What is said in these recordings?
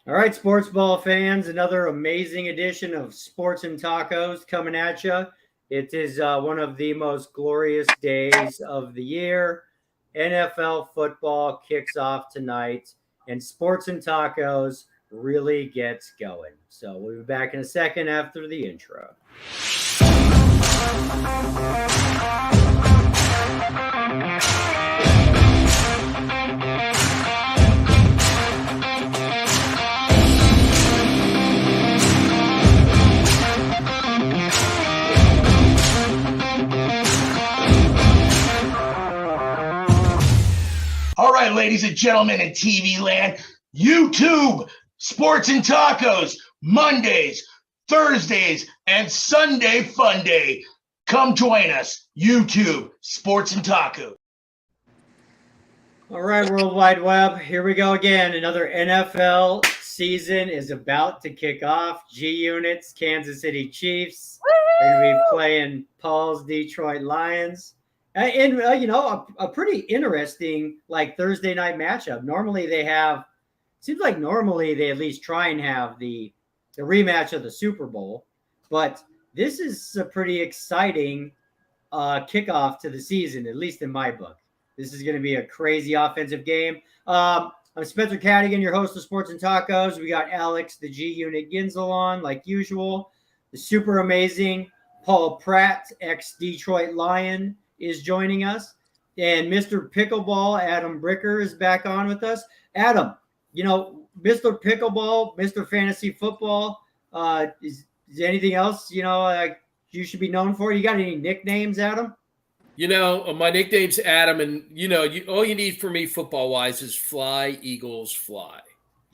All right, sports ball fans, another amazing edition of Sports and Tacos coming at you. It is one of the most glorious days of the year. NFL football kicks off tonight, and Sports and Tacos really gets going. So we'll be back in a second after the intro. All right, ladies and gentlemen in TV land, YouTube, Sports and Tacos, Mondays, Thursdays, and Sunday Fun Day. Come join us, YouTube, Sports and Tacos. All right, World Wide Web, here we go again. Another NFL season is about to kick off. G Units, Kansas City Chiefs. They're going to be playing Paul's Detroit Lions. And a pretty interesting Thursday night matchup. Normally they at least try and have the rematch of the Super Bowl, but this is a pretty exciting kickoff to the season, at least in my book. This is going to be a crazy offensive game. I'm Spencer Cadigan, your host of Sports and Tacos. We got Alex, the G Unit Ginzel on, like usual. The super amazing Paul Pratt, ex-Detroit Lion, is joining us. And Mr. Pickleball, Adam Bricker, is back on with us. Adam, Mr. Pickleball, Mr. Fantasy Football, is anything else, you should be known for? You got any nicknames, Adam? My nickname's Adam, and, all you need for me football-wise is fly, Eagles, fly.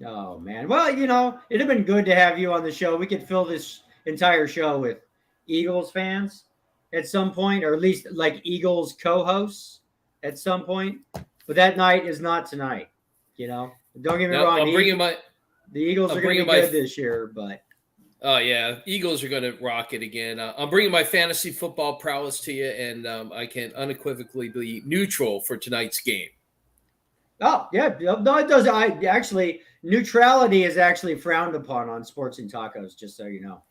Oh, man. Well, it'd have been good to have you on the show. We could fill this entire show with Eagles fans at some point, or at least Eagles co-hosts at some point. But that night is not tonight. Don't get me wrong. The Eagles are going to be good this year, but. Oh, yeah. Eagles are going to rock it again. I'm bringing my fantasy football prowess to you, and I can unequivocally be neutral for tonight's game. Oh, yeah. No, it does. Neutrality is actually frowned upon on Sports and Tacos, just so you know.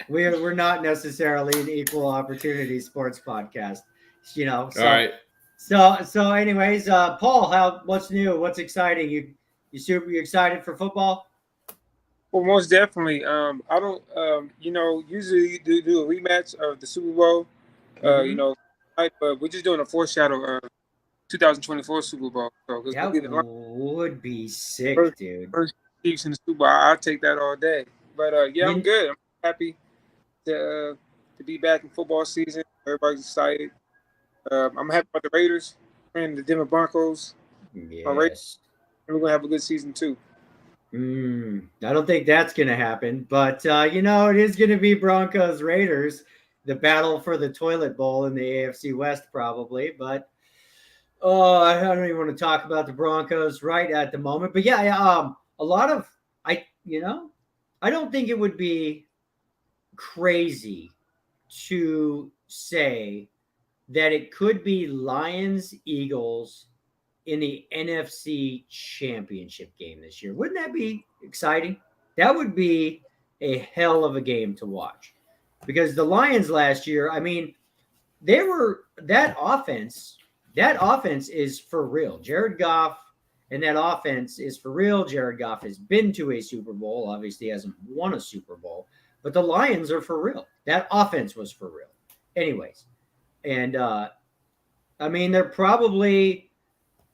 We're not necessarily an equal opportunity sports podcast, So, all right. So anyways, Paul, what's new? What's exciting? You excited for football? Well, most definitely. I don't, usually do a rematch of the Super Bowl, but we're just doing a foreshadow of 2024 Super Bowl. So that would be sick, dude. First Chiefs in the Super Bowl, I'll take that all day. But I'm good. I'm happy to be back in football season. Everybody's excited. I'm happy about the Raiders and the Denver Broncos. Yes. And we're gonna have a good season too. I don't think that's going to happen, but it is going to be Broncos Raiders, the battle for the toilet bowl in the AFC West probably. But I don't even want to talk about the Broncos right at the moment. But yeah, I don't think it would be crazy to say that it could be Lions Eagles in the NFC Championship game this year. Wouldn't that be exciting? That would be a hell of a game to watch. Because the Lions last year, that offense is for real. Jared Goff and that offense is for real. Jared Goff has been to a Super Bowl, obviously hasn't won a Super Bowl, but the Lions are for real. That offense was for real. Anyways, and they're probably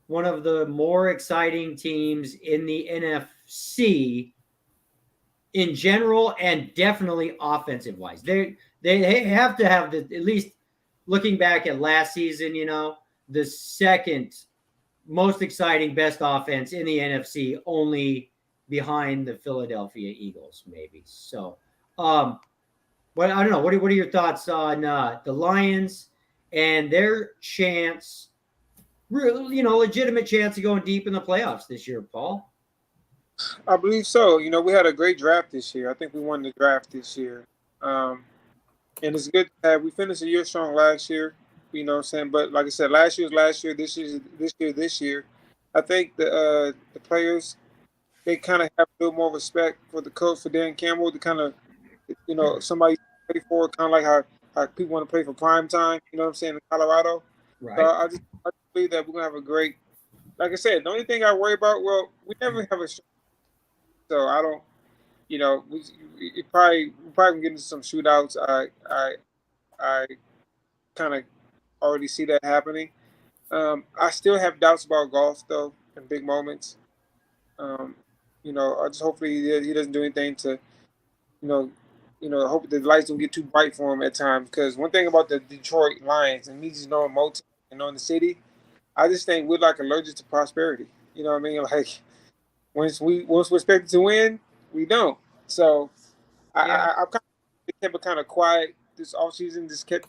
one of the more exciting teams in the NFC in general, and definitely offensive wise. They have to have at least looking back at last season, the second most exciting, best offense in the NFC, only behind the Philadelphia Eagles, maybe. So, I don't know. What are your thoughts on the Lions and their chance? Legitimate chance of going deep in the playoffs this year, Paul? I believe so. We had a great draft this year. I think we won the draft this year. And it's good that we finished the year strong last year, But like I said, last year was last year, this year. I think the players, they kind of have a little more respect for the coach, for Dan Campbell, to kind of, somebody to play for, kind of like how people want to play for prime time. You know what I'm saying, in Colorado. So Right. I just believe that we're gonna have a great. Like I said, the only thing I worry about, well, we never have a show, so I don't. We probably gonna get into some shootouts. I kind of already see that happening. I still have doubts about golf though in big moments. Um, I just hopefully he doesn't do anything to, you know, I hope the lights don't get too bright for him at times. Because one thing about the Detroit Lions, and me just knowing Motown and knowing the city, I just think we're like allergic to prosperity. You know what I mean? Like once we're expected to win, we don't. So I've kind of quiet this offseason, just kept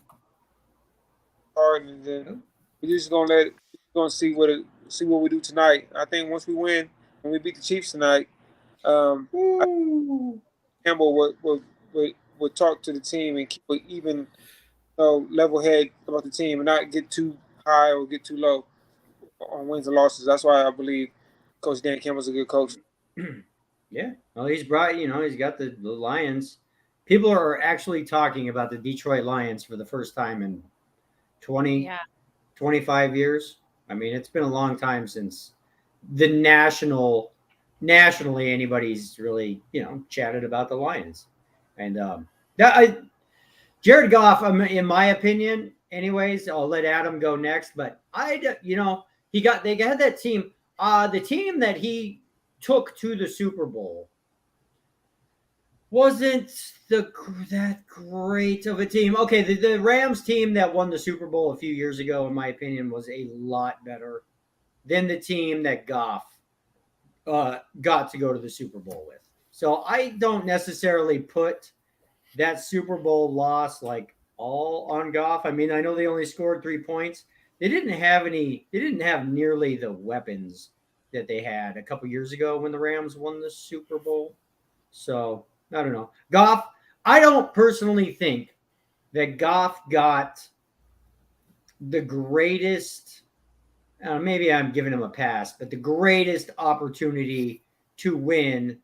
hard, and then we're just gonna see what we do tonight. I think once we win and we beat the Chiefs tonight, I think Campbell would talk to the team and keep an even level head about the team and not get too high or get too low on wins and losses. That's why I believe Coach Dan Campbell's a good coach. Yeah. Well, he's brought, he's got the Lions. People are actually talking about the Detroit Lions for the first time in 25 years. I mean, it's been a long time since the nationally anybody's really, chatted about the Lions. And Jared Goff, in my opinion, anyways, I'll let Adam go next, but they had that team, the team that he took to the Super Bowl wasn't that great of a team. Okay, the Rams team that won the Super Bowl a few years ago, in my opinion, was a lot better than the team that Goff got to go to the Super Bowl with. So I don't necessarily put that Super Bowl loss like all on Goff. I mean, I know they only scored 3 points. They didn't have nearly the weapons that they had a couple years ago when the Rams won the Super Bowl. So I don't know. Goff, I don't personally think that Goff got the greatest, maybe I'm giving him a pass, but the greatest opportunity to win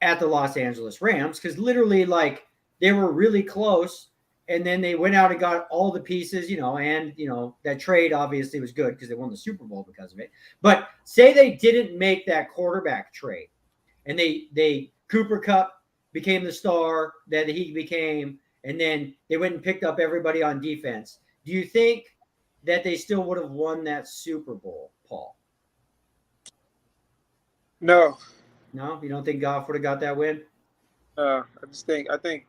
at the Los Angeles Rams, because literally, like, they were really close, and then they went out and got all the pieces, and, that trade obviously was good because they won the Super Bowl because of it. But say they didn't make that quarterback trade, and they Cooper Kupp became the star that he became, and then they went and picked up everybody on defense. Do you think that they still would have won that Super Bowl, Paul? No. No? You don't think Goff would have got that win? I think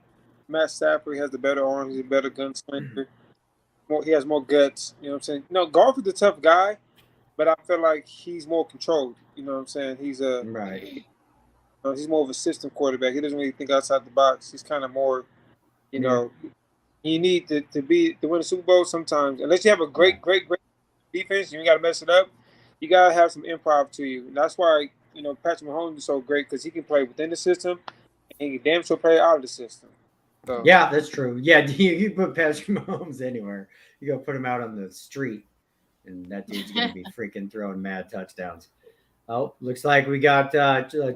Matt Stafford has the better arm. He's a better gunslinger. He has more guts. You know what I'm saying? No, Goff is a tough guy, but I feel like he's more controlled. You know what I'm saying? He's right. He's more of a system quarterback. He doesn't really think outside the box. He's kind of more, you need to win a Super Bowl sometimes. Unless you have a great defense, you got to mess it up. You got to have some improv to you. And that's why, Patrick Mahomes is so great, because he can play within the system and he can damn sure play out of the system. So. Yeah, that's true. Yeah, you put Patrick Mahomes anywhere. You go put him out on the street, and that dude's going to be freaking throwing mad touchdowns. Oh, looks like we got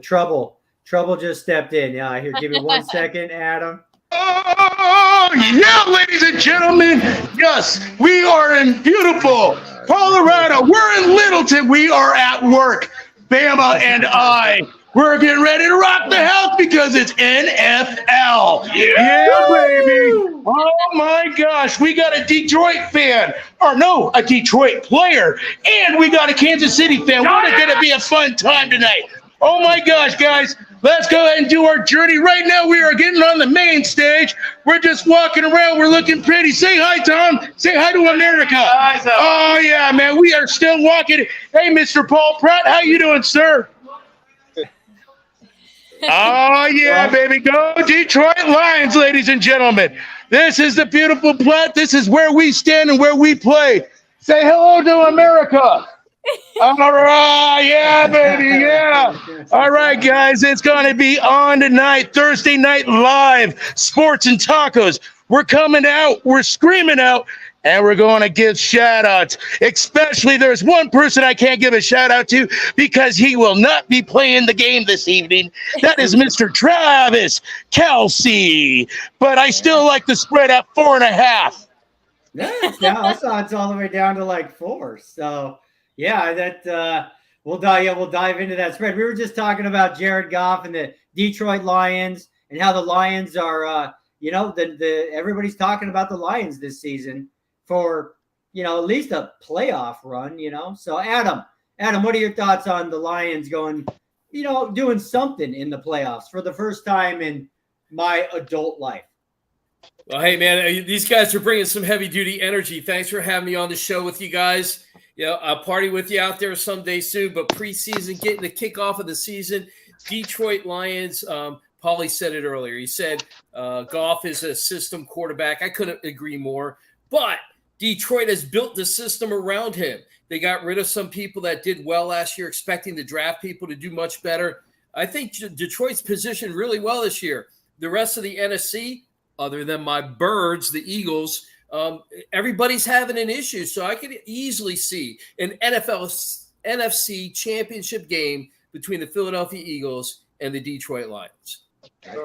Trouble. Trouble just stepped in. Yeah, here, give me 1 second, Adam. Oh, yeah, ladies and gentlemen. Yes, we are in beautiful Colorado. We're in Littleton. We are at work. Bama and I. We're getting ready to rock the house because it's NFL. Yeah, baby. Oh, my gosh. We got a Detroit fan. Or no, a Detroit player. And we got a Kansas City fan. We're going to be a fun time tonight. Oh, my gosh, guys. Let's go ahead and do our journey. Right now, we are getting on the main stage. We're just walking around. We're looking pretty. Say hi, Tom. Say hi to America. Hi, Tom. Oh, yeah, man. We are still walking. Hey, Mr. Paul Pratt. How you doing, sir? Oh, yeah, baby. Go Detroit Lions, ladies and gentlemen. This is the beautiful Pratt. This is where we stand and where we play. Say hello to America. All right, yeah, baby, yeah. All right, guys, it's going to be on tonight, Thursday Night Live, Sports and Tacos. We're coming out. We're screaming out. And we're going to give shout-outs. Especially there's one person I can't give a shout-out to because he will not be playing the game this evening. That is Mr. Travis Kelsey. But I still like the spread at 4.5. Yeah, it's all the way down to like 4. So yeah, that we'll dive into that spread. We were just talking about Jared Goff and the Detroit Lions and how the Lions are everybody's talking about the Lions this season for at least a playoff run, So Adam, what are your thoughts on the Lions going, doing something in the playoffs for the first time in my adult life? Well, hey man, these guys are bringing some heavy duty energy. Thanks for having me on the show with you guys. I'll party with you out there someday soon, but preseason, getting the kickoff of the season, Detroit Lions, Paulie said it earlier. He said Goff is a system quarterback. I couldn't agree more, but Detroit has built the system around him. They got rid of some people that did well last year, expecting the draft people to do much better. I think Detroit's positioned really well this year. The rest of the NFC, other than my birds, the Eagles, everybody's having an issue. So I could easily see an NFC championship game between the Philadelphia Eagles and the Detroit Lions.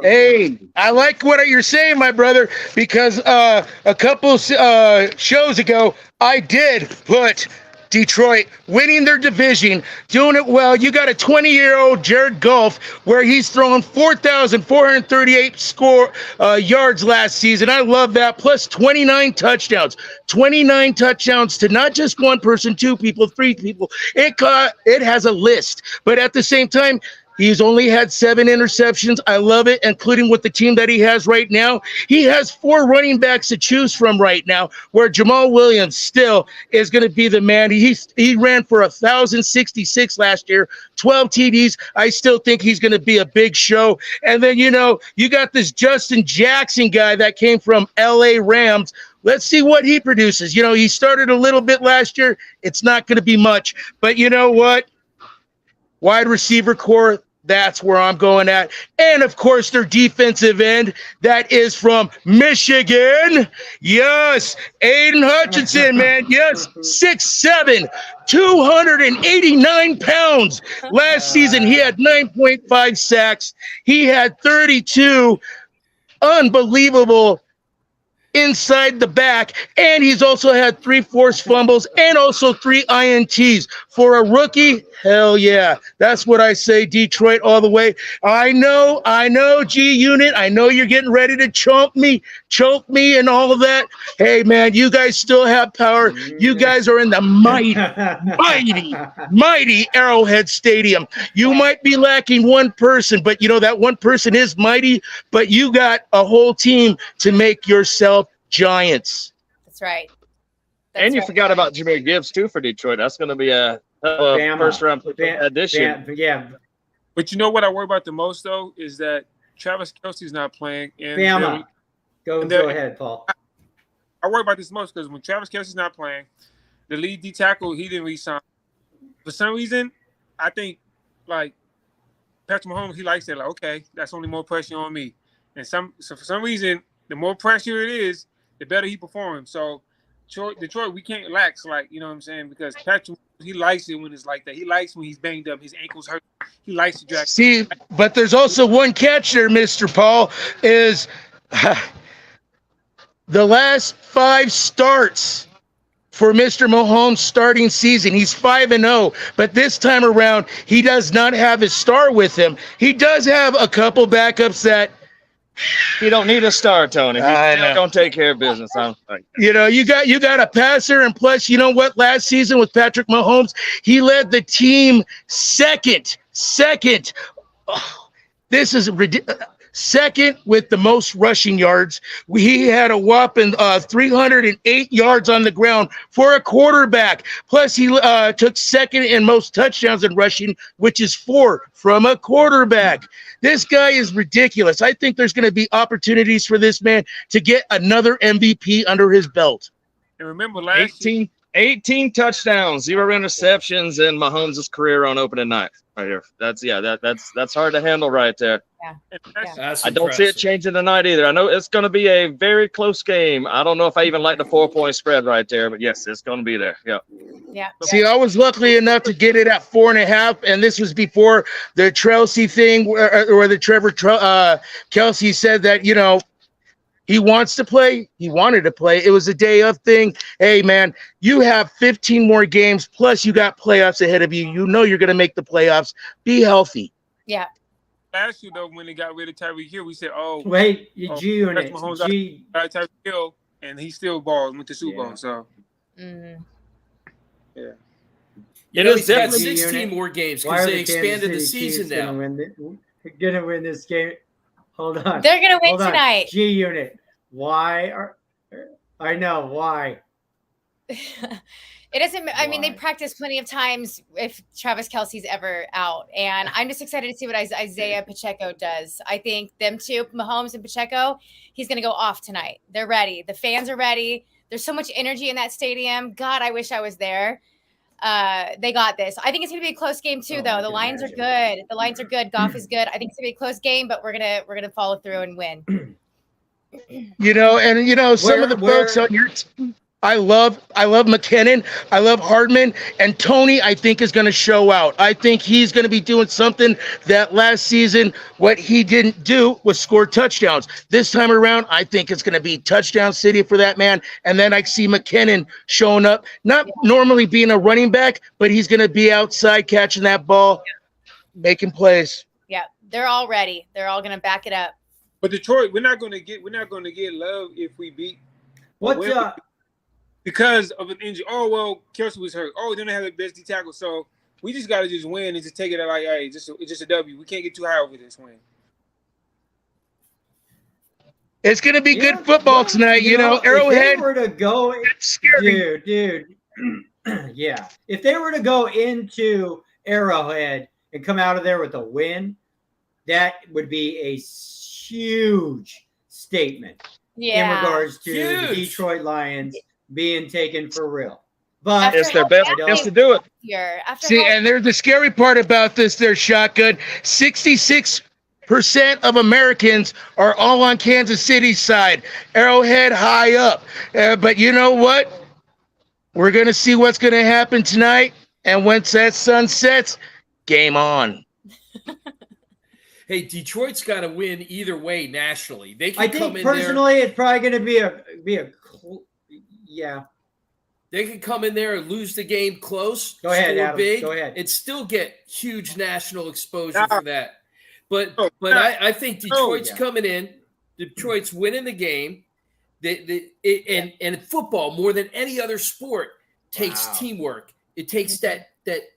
Hey, I like what you're saying, my brother, because a couple shows ago, I did put Detroit winning their division, doing it well. You got a 20-year-old Jared Goff where he's thrown 4,438 yards last season. I love that. Plus 29 touchdowns. 29 touchdowns to not just one person, 2 people, 3 people. It has a list. But at the same time, he's only had 7 interceptions. I love it, including with the team that he has right now. He has 4 running backs to choose from right now, where Jamal Williams still is going to be the man. He ran for 1,066 last year, 12 TDs. I still think he's going to be a big show. And then, you got this Justin Jackson guy that came from L.A. Rams. Let's see what he produces. He started a little bit last year. It's not going to be much. But you know what? Wide receiver core, that's where I'm going at. And, of course, their defensive end, that is from Michigan. Yes, Aiden Hutchinson, man. Yes, 6'7", 289 pounds. Last season, he had 9.5 sacks. He had 32 unbelievable inside the back, and he's also had 3 forced fumbles and also 3 INTs. For a rookie, hell yeah. That's what I say, Detroit all the way. I know, G-Unit. I know you're getting ready to choke me and all of that. Hey, man, you guys still have power. You guys are in the mighty Arrowhead Stadium. You might be lacking one person, but that one person is mighty, but you got a whole team to make yourself giants. That's right. And you forgot about Jahmyr Gibbs, too, for Detroit. That's going to be a first-round addition. Yeah. But you know what I worry about the most, though, is that Travis Kelsey's not playing. And Bama. Go ahead, Paul. I worry about this most because when Travis Kelsey's not playing, the lead D tackle, he didn't re-sign. For some reason, I think, Patrick Mahomes, he likes it. Like, okay, that's only more pressure on me. And so for some reason, the more pressure it is, the better he performs. So Detroit, we can't relax, you know what I'm saying? Because Patrick, he likes it when it's like that. He likes when he's banged up, his ankles hurt. He likes to drag. See, but there's also one catch there, Mr. Paul, is the last 5 starts for Mr. Mahomes' starting season. He's 5-0, but this time around, he does not have his star with him. He does have a couple backups that you don't need a star, Tony. Don't take care of business. You got a passer, and plus, you know what? Last season with Patrick Mahomes, he led the team second. Oh, this is ridiculous. Second with the most rushing yards. He had a whopping 308 yards on the ground for a quarterback. Plus, he took second in most touchdowns in rushing, which is 4 from a quarterback. This guy is ridiculous. I think there's going to be opportunities for this man to get another MVP under his belt. And remember last 18 18 touchdowns, 0 interceptions in Mahomes' career on opening night. Right here. That's hard to handle right there. Yeah. I don't see it changing tonight either. I know it's going to be a very close game. I don't know if I even like the 4-point spread right there, but yes, it's going to be there. Yeah. Yeah. See, I was lucky enough to get it at 4.5, and this was before the Chelsea thing, where the Kelsey said that he wants to play. He wanted to play. It was a day of thing. Hey, man, you have 15 more games, plus you got playoffs ahead of you. You know you're going to make the playoffs. Be healthy. Yeah. Last year, though, when they got rid of Tyreek Hill, we said, wait, G Unit. Tyreek Hill, and he still balled with the Super Bowl. So, Mm-hmm. yeah. He's got 16 more games because they expanded the season now. Going to win this game. Hold on. They're going to win tonight. G Unit. I know why. It doesn't. I mean, they practice plenty of times if Travis Kelce's ever out, and I'm just excited to see what Isaiah Pacheco does. I think them two, Mahomes and Pacheco, he's going to go off tonight. They're ready. The fans are ready. There's so much energy in that stadium. God, I wish I was there. They got this. I think it's going to be a close game too, though. The Lions are good. The Lions are good. Goff is good. I think it's going to be a close game, but we're gonna follow through and win. Some of the folks on your team. I love McKinnon. I love Hardman. And Tony, I think, is going to show out. I think he's going to be doing something that last season, what he didn't do was score touchdowns. This time around, I think it's going to be touchdown city for that man. And then I see McKinnon showing up, not normally being a running back, but he's going to be outside catching that ball, making plays. Yeah, they're all ready. They're all going to back it up. But Detroit, we're not going to get love if we beat. What's up? Because of an injury. Oh, well, Kelsey was hurt. Oh, they don't have the best D tackle. So we just got to just win and just take it like, hey, it's just a W. We can't get too high over this win. It's going to be good football tonight. Arrowhead. If they were to go, dude. Yeah. If they were to go into Arrowhead and come out of there with a win, that would be a huge statement in regards to the Detroit Lions being taken for real. But it's their best chance to do it. See, and there's the scary part about this. Their shotgun. 66% of Americans are all on Kansas City's side. Arrowhead high up. But you know what? We're going to see what's going to happen tonight. And once that sun sets, game on. Hey, Detroit's got to win either way nationally. They can I come think in personally, there, it's probably going to be a yeah. They can come in there and lose the game close. Go ahead, score Adam. big, Go ahead. and still get huge national exposure for that. But I think Detroit's coming in. Detroit's winning the game. And football, more than any other sport, takes teamwork. It takes that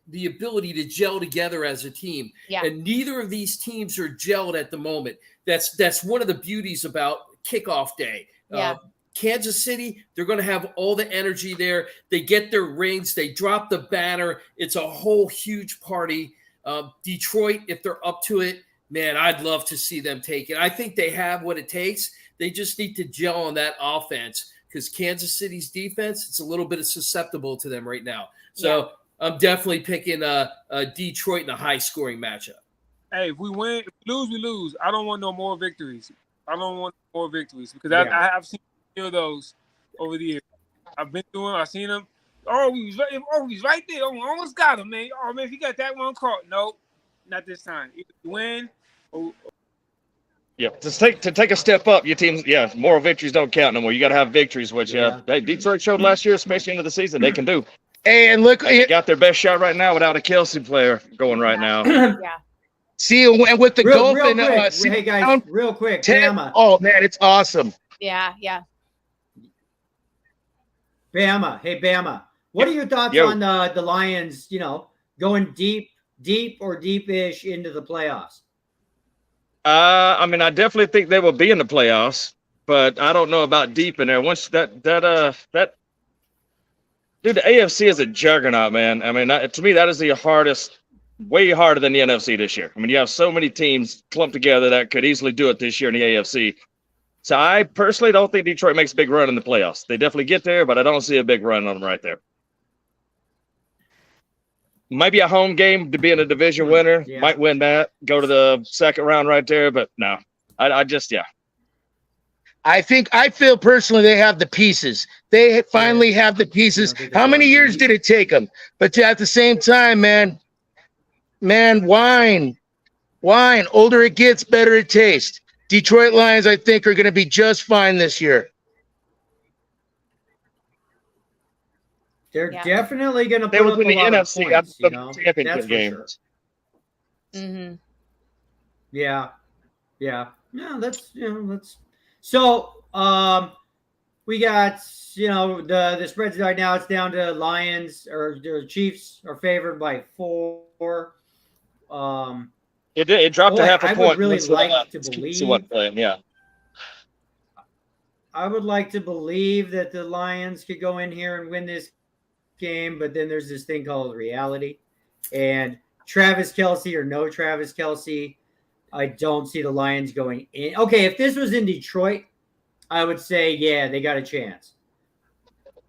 the ability to gel together as a team. Yeah. And neither of these teams are gelled at the moment. That's one of the beauties about kickoff day. Yeah. Kansas City, they're going to have all the energy there. They get their rings. They drop the banner. It's a whole huge party. Detroit, if they're up to it, man, I'd love to see them take it. I think they have what it takes. They just need to gel on that offense because Kansas City's defense, it's a little bit susceptible to them right now. So I'm definitely picking Detroit in a high-scoring matchup. Hey, if we win, if we lose, we lose. I don't want no more victories. Because I've seen of those over the years. I've been through them. I've seen them. He's right there. Oh, almost got him, man. Oh, man, if you got that one caught. Nope, not this time. If you win. Yeah, to take a step up, your teams, moral victories don't count no more. You got to have victories, which Detroit showed last year, especially into the season, they can do. And look, they got their best shot right now without a Kelsey player going right now. Yeah. See, and with the golf and hey guys, real quick, Bama. Oh man, it's awesome. Yeah. Bama, hey Bama, what are your thoughts on the Lions? Going deep or deep-ish into the playoffs. I mean, I definitely think they will be in the playoffs, but I don't know about deep in there. Once that dude, the AFC is a juggernaut, man. I mean, to me, that is the hardest, way harder than the NFC this year. I mean, you have so many teams clumped together that could easily do it this year in the AFC. So I personally don't think Detroit makes a big run in the playoffs. They definitely get there, but I don't see a big run on them right there. maybe a home game to be in a division winner. Yeah. Might win that. Go to the second round right there. But no, I just I feel personally they have the pieces. They finally have the pieces. How many years did it take them? But at the same time, man, wine. Older it gets, better it tastes. Detroit Lions, I think, are going to be just fine this year. They're definitely going to they put would up win a the lot NFC. of points, you know. Championship That's for game. sure. Mm-hmm. Yeah. No, that's so. We got the spreads right now. It's down to Lions or the Chiefs are favored by 4. It dropped a half a I point. would really like to believe. Yeah. I would like to believe that the Lions could go in here and win this game, but then there's this thing called reality. And Travis Kelce or no Travis Kelce, I don't see the Lions going in. Okay, if this was in Detroit, I would say, yeah, they got a chance.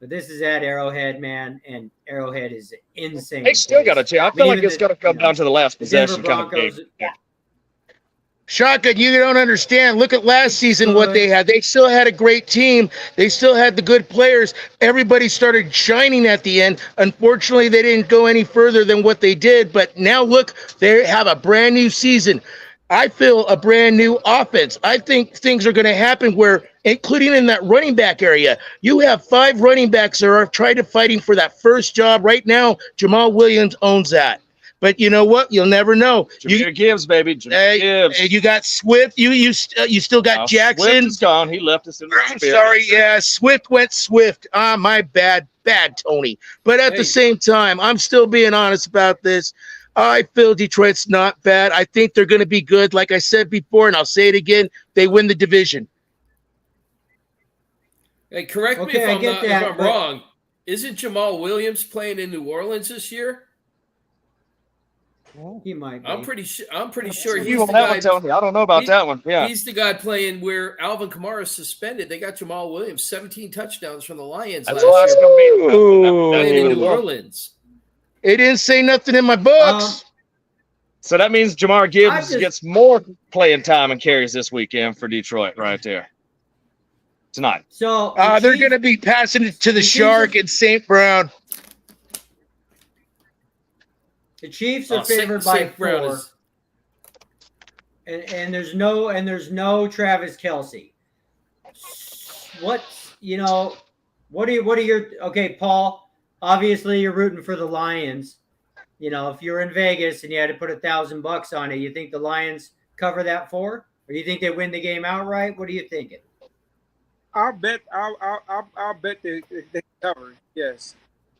But this is at Arrowhead, man, and Arrowhead is insane. They still got a chance. I feel like it's going to come down to the last possession kind of game. Shotgun, you don't understand. Look at last season what they had. They still had a great team. They still had the good players. Everybody started shining at the end. Unfortunately, they didn't go any further than what they did. But now look, they have a brand new season. I feel a brand new offense. I think things are going to happen where, including in that running back area, you have 5 running backs that are trying to fighting for that first job. Right now, Jamal Williams owns that. But you know what? You'll never know. Jameer Gibbs, baby. Jameer Gibbs. You got Swift. You still got Jackson. Swift is gone. He left us in the I'm sorry. Yeah, Swift went Swift. My bad, Tony. But at the same time, I'm still being honest about this. I feel Detroit's not bad. I think they're going to be good. Like I said before, and I'll say it again, they win the division. Hey, correct me if I'm wrong. Isn't Jamal Williams playing in New Orleans this year? He might be. I'm pretty sure he's the the guy. I don't know about that one. Yeah, he's the guy playing where Alvin Kamara is suspended. They got Jamal Williams, 17 touchdowns from the Lions last year. Playing in New Orleans. It didn't say nothing in my books. So that means Jamar Gibbs gets more playing time and carries this weekend for Detroit right there. Tonight. So they're going to be passing it to the Shark and St. Brown. The Chiefs are favored by 4. And there's no Travis Kelce. What are your okay, Paul? Obviously, you're rooting for the Lions. You know, if you're in Vegas and you had to put $1,000 on it, you think the Lions cover that 4, or you think they win the game outright? What are you thinking? I'll bet they can cover. Yes,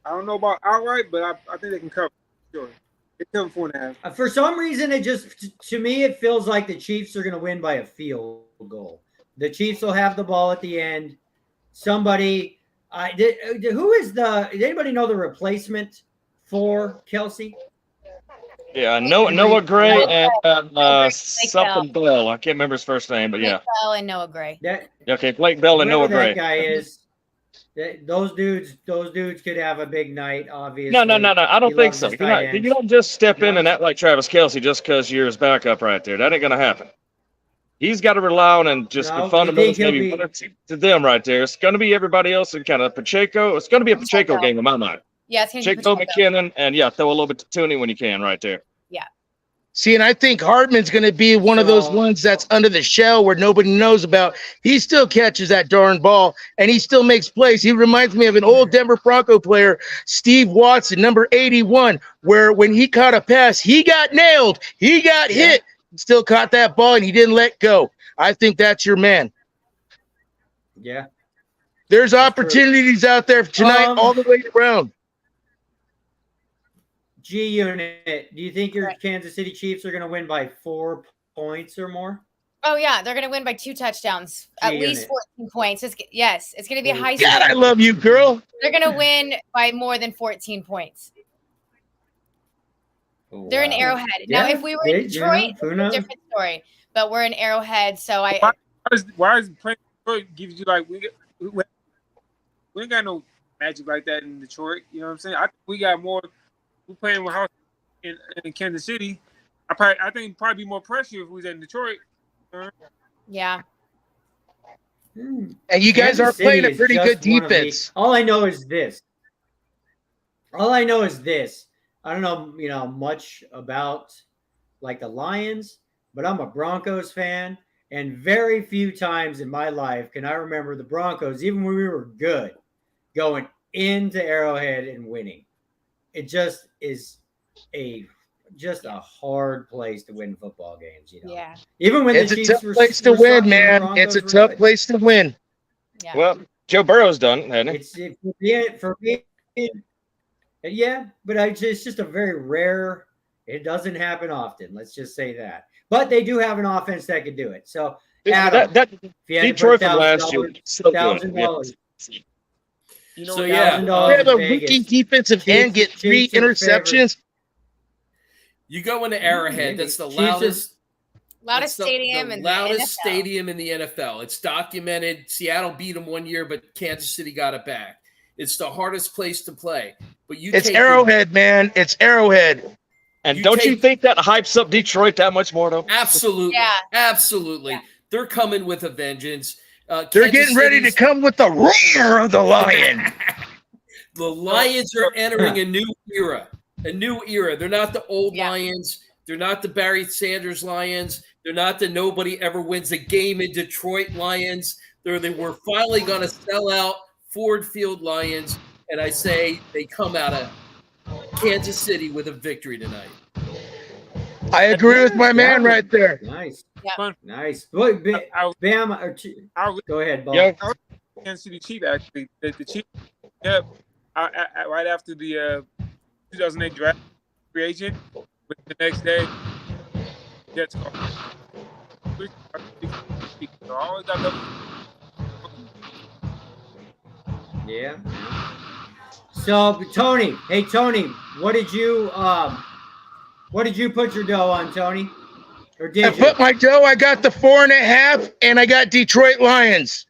I don't know about outright, but I think they can cover. Sure, they cover 4.5. For some reason, to me it feels like the Chiefs are going to win by a field goal. The Chiefs will have the ball at the end. Somebody. Does anybody know the replacement for Kelce? Yeah, Noah Gray and something Bell. I can't remember his first name, but yeah. Blake Bell and Noah Gray. Okay, Blake Bell and Noah Gray. That guy is. Those dudes could have a big night. Obviously. No. I don't think so. You don't just step in and act like Travis Kelce just because you're his backup right there. That ain't gonna happen. He's got to rely on and just the fundamentals, maybe to them right there. It's going to be everybody else and kind of Pacheco. It's going to be a Pacheco game in my mind. Yeah, it's going to be Pacheco, McKinnon, and throw a little bit to Tooney when you can right there. Yeah. See, and I think Hardman's going to be one of those ones that's under the shell where nobody knows about. He still catches that darn ball, and he still makes plays. He reminds me of an old Denver Bronco player, Steve Watson, number 81, where when he caught a pass, he got nailed. He got hit. Still caught that ball, and he didn't let go. I think that's your man. Yeah. There's opportunities out there tonight all the way around. G-Unit, do you think your Kansas City Chiefs are going to win by 4 points or more? Oh, yeah. They're going to win by 2 touchdowns, at least 14 points. It's going to be a high score. God, I love you, girl. They're going to win by more than 14 points. Wow. They're in Arrowhead. Now, if we were in Detroit, it's a different story. But we're in Arrowhead, so why is playing Detroit gives you like we ain't got no magic like that in Detroit? You know what I'm saying? I think we got more. We're playing with house in Kansas City. I think probably be more pressure if we was in Detroit. Yeah. And you guys Kansas are playing City a pretty good just one of the- defense. All I know is this. I don't know, much about like the Lions, but I'm a Broncos fan, and very few times in my life can I remember the Broncos, even when we were good, going into Arrowhead and winning. It just is a hard place to win football games, Yeah. Even when It's the a Chiefs tough place to win, man. It's a tough place to win. Yeah. Well, Joe Burrow's done, hasn't he? For me, yeah, but it's just a very rare. It doesn't happen often. Let's just say that. But they do have an offense that could do it. So, Adam, that if you had Detroit to from put last year, so $1,000, So yeah, We have a in Vegas. rookie defensive end get 3 Chiefs are interceptions. you go into Arrowhead. That's the Chiefs are- loudest Stadium the in loudest the NFL. stadium in the NFL. It's documented. Seattle beat them one year, but Kansas City got it back. It's the hardest place to play. But It's Arrowhead, man. It's Arrowhead. And don't you think that hypes up Detroit that much more, though? Absolutely. Yeah. Absolutely. Yeah. They're coming with a vengeance. They're getting ready to come with the roar of the lion. The Lions are entering a new era. A new era. They're not the old Lions. They're not the Barry Sanders Lions. They're not the nobody ever wins a game in Detroit Lions. They were finally going to sell out Ford Field Lions. And I say they come out of Kansas City with a victory tonight. I agree with my man right there. Nice. Yeah. Nice. Boy, Bam. Go ahead, Bob. Yeah. Kansas City Chiefs, actually. The Chiefs, right after the 2008 draft, free agent, but the next day, Jets called. So I always got Yeah. So Tony, what did you put your dough on, Tony? Or did I you? put my dough. I got the 4.5, and I got Detroit Lions.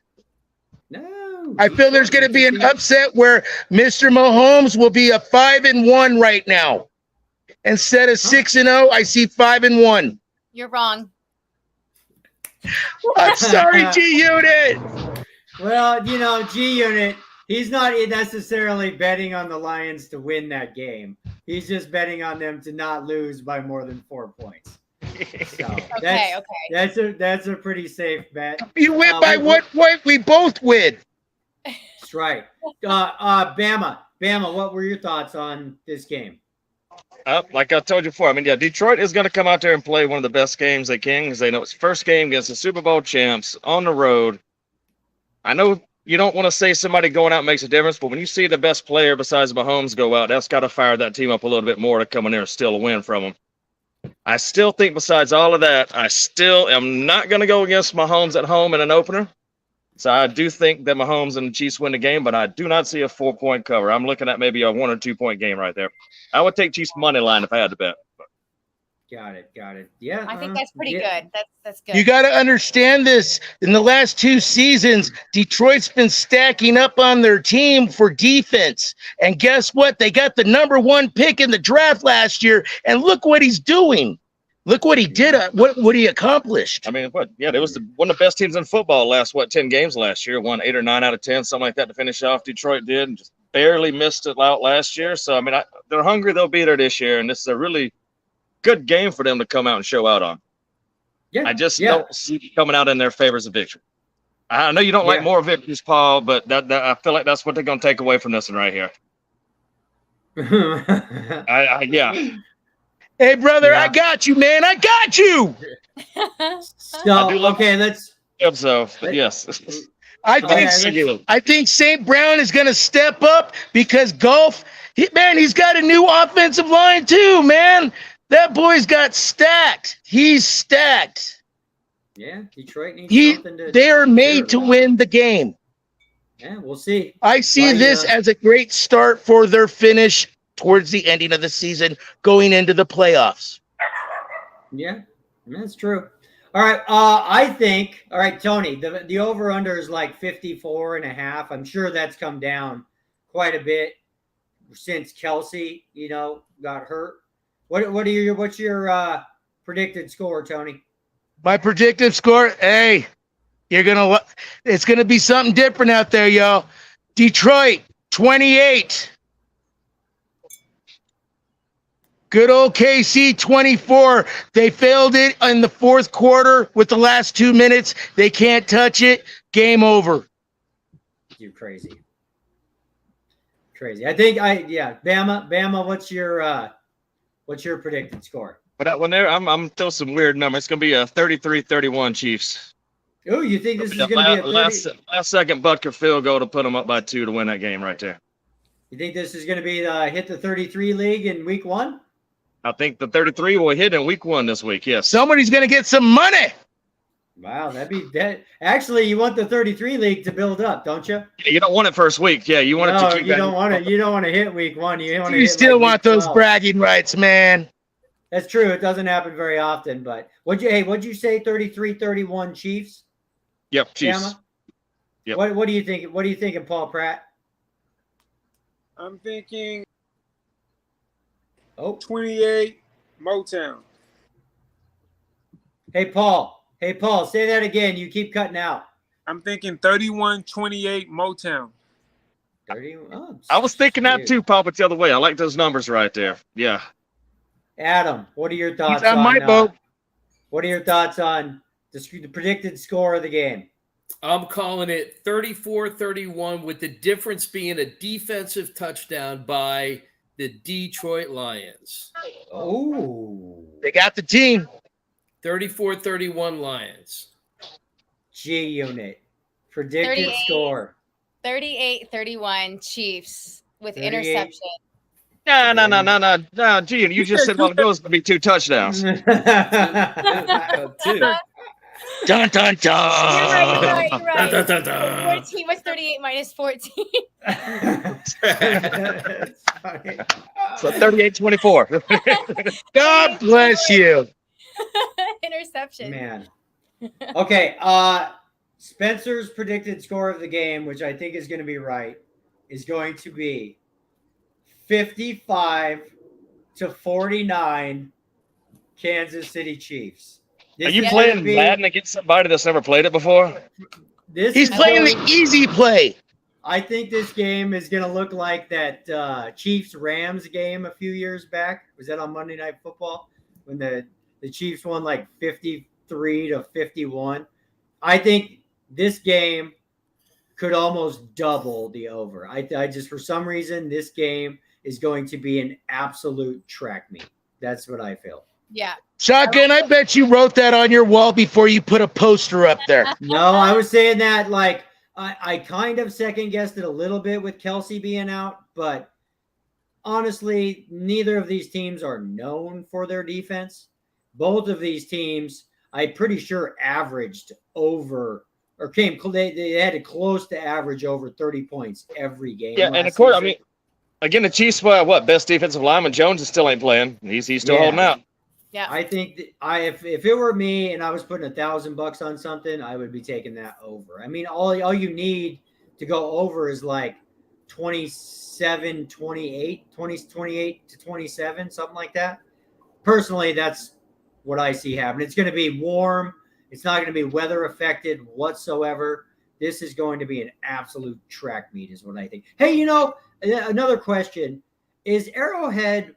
No. I feel there's going to be an upset where Mr. Mahomes will be a 5-1 right now. Instead of 6-0, I see 5-1. You're wrong. I'm sorry, G Unit. Well, G Unit, he's not necessarily betting on the Lions to win that game. He's just betting on them to not lose by more than 4 points. So that's a pretty safe bet. You win by what point? We both win. That's right. Bama, what were your thoughts on this game? Like I told you before, Detroit is going to come out there and play one of the best games they can because they know it's first game against the Super Bowl champs on the road. I know you don't want to say somebody going out makes a difference, but when you see the best player besides Mahomes go out, that's got to fire that team up a little bit more to come in there and steal a win from them. I still think besides all of that, I still am not going to go against Mahomes at home in an opener. So I do think that Mahomes and the Chiefs win the game, but I do not see a 4-point cover. I'm looking at maybe a 1 or 2 point game right there. I would take Chiefs money line if I had to bet. Got it. Yeah. I think that's pretty good. That's good. You got to understand this. In the last 2 seasons, Detroit's been stacking up on their team for defense. And guess what? They got the number 1 pick in the draft last year, and look what he's doing. Look what he did. What he accomplished. There was one of the best teams in football last 10 games last year. Won 8 or 9 out of 10, something like that to finish off. Detroit did, and just barely missed it out last year. So they're hungry. They'll be there this year, and this is a really good game for them to come out and show out on. Yeah, I just don't see it coming out in their favor as a victory. I know you don't like more victories, Paul, but that I feel like that's what they're going to take away from this one right here. Hey, brother, I got you, man. I got you. Let's. Yes. I think St. Brown is going to step up because he's got a new offensive line too, man. That boy's got stacked. He's stacked. Yeah, Detroit needs something to. They are made to win the game. Yeah, we'll see. I see this as a great start for their finish towards the ending of the season, going into the playoffs. Yeah, that's true. All right, I think. All right, Tony, the over under is like 54.5. I'm sure that's come down quite a bit since Kelsey, got hurt. What's your predicted score, Tony? My predictive score, hey, it's gonna be something different out there, yo. Detroit, 28. Good old KC, 24. They failed it in the fourth quarter with the last 2 minutes. They can't touch it. Game over. You're crazy. I think Bama. What's your predicted score? But when I'm throw some weird numbers. It's gonna be a 33-31 Chiefs. Oh, you think this is going to be a 30? last second Butker field goal to put them up by 2 to win that game right there? You think this is going to be hit the 33 league in week 1? I think the 33 will hit in week 1 this week. Yes. Somebody's gonna get some money. Wow, that'd be that. Actually, you want the 33 league to build up, don't you? You don't want it first week. Yeah, you want it to keep. You don't want it. You don't want to hit week 1. You still want those bragging rights, man. That's true. It doesn't happen very often. But what'd you say? 33-31 Chiefs. Yep, Chiefs. Yep. What do you think? What are you thinking, Paul Pratt? I'm thinking 28 Motown. Hey, Paul, say that again. You keep cutting out. I'm thinking 31-28 Motown. 30. I was thinking that too, Paul, but the other way. I like those numbers right there. Yeah. Adam, what are your thoughts on my boat? What are your thoughts on the predicted score of the game? I'm calling it 34-31 with the difference being a defensive touchdown by the Detroit Lions. Oh. They got the team. 34-31 Lions. G Unit. Predicted score. 38-31 Chiefs with 38. interception. No. Gee, you just said, well, it goes to be 2 touchdowns. Two. Dun, dun, dun. You're right. Dun, dun, dun, dun. 14 was 38 minus 14. So 38-24. God bless you. Interception. Man. Okay. Spencer's predicted score of the game, which I think is going to be right, is going to be 55-49 Kansas City Chiefs. Are you playing Madden against somebody that's never played it before? He's playing the easy play. I think this game is going to look like that Chiefs-Rams game a few years back. Was that on Monday Night Football when the Chiefs won like 53-51? I think this game could almost double the over. I just, for some reason, this game is going to be an absolute track meet. That's what I feel. Yeah. Shotgun, I bet you wrote that on your wall before you put a poster up there. No, I was saying that like I kind of second guessed it a little bit with Kelsey being out, but honestly, neither of these teams are known for their defense. Both of these teams, I'm pretty sure, averaged over or came. They had it close to average over 30 points every game. Yeah, and of course, I mean, again, the Chiefs, best defensive lineman Jones is still ain't playing. He's still holding out. Yeah, I think if it were me and I was putting $1,000 on something, I would be taking that over. I mean, all you need to go over is like 27, 28, 28 to 27, something like that. Personally, that's what I see happening. It's going to be warm. It's not going to be weather affected whatsoever. This is going to be an absolute track meet is what I think. Hey, another question. Is Arrowhead,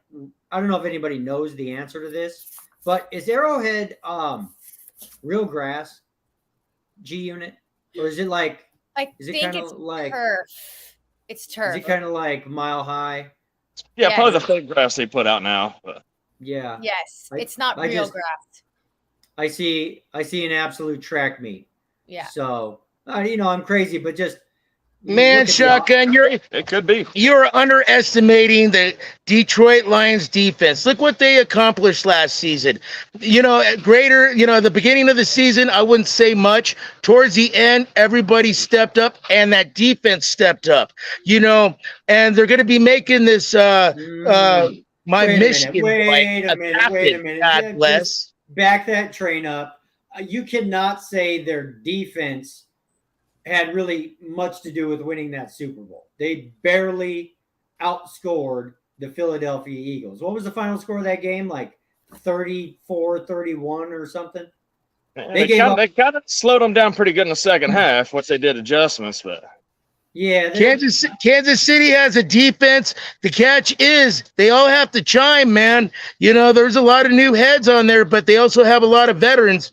I don't know if anybody knows the answer to this, but is Arrowhead real grass, G Unit? Or is it like, is it kind of like turf? It's turf. Is it kind of like Mile High? Yeah, probably the fake grass they put out now. But. Yeah. Yes, it's not real grass. I see an absolute track meet. Yeah. So, I'm crazy, but just man, Shotgun, it could be. You're underestimating the Detroit Lions defense. Look what they accomplished last season. At the beginning of the season, I wouldn't say much. Towards the end, everybody stepped up and that defense stepped up. And they're going to be making this Michigan Wait a minute. God bless. Just back that train up. You cannot say their defense had really much to do with winning that Super Bowl. They barely outscored the Philadelphia Eagles. What was the final score of that game? Like 34-31 or something? They kind of slowed them down pretty good in the second half once they did adjustments, but yeah, Kansas City has a defense. The catch is they all have to chime, man. You know, there's a lot of new heads on there, but they also have a lot of veterans.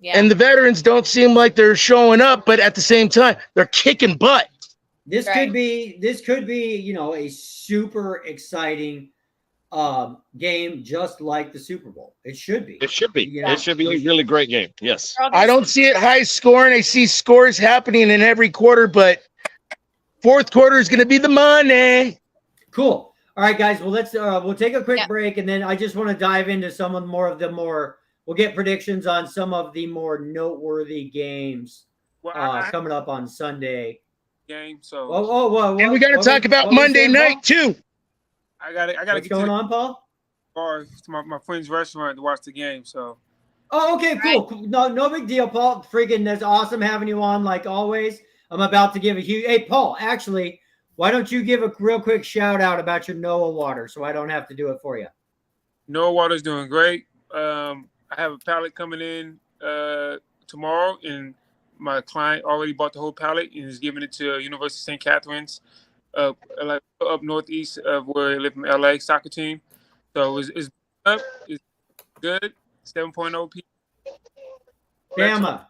Yeah. And the veterans don't seem like they're showing up, but at the same time, they're kicking butt. This could be, you know, a super exciting game, just like the Super Bowl. It should be. It should be. You know? It should be a really great game. Yes. I don't see it high scoring. I see scores happening in every quarter, but fourth quarter is going to be the money. Cool. All right, guys. Well, let's we'll take a quick break, and then I just want to dive into some of we'll get predictions on some of the more noteworthy games coming up on Sunday. Game. So. And we got to talk about Monday night too. I got to. What's going on, Paul? Or to my friend's restaurant to watch the game. So. Oh, okay, cool. No big deal, Paul. Freaking, that's awesome having you on, like always. I'm about to give a huge. Hey, Paul. Actually, why don't you give a real quick shout out about your Noah water, so I don't have to do it for you? Noah water's doing great. I have a pallet coming in tomorrow, and my client already bought the whole pallet and is giving it to University of St. Catherine's, up northeast of where I live in LA, soccer team. So it's up. It's good. 7.0 people. Bama,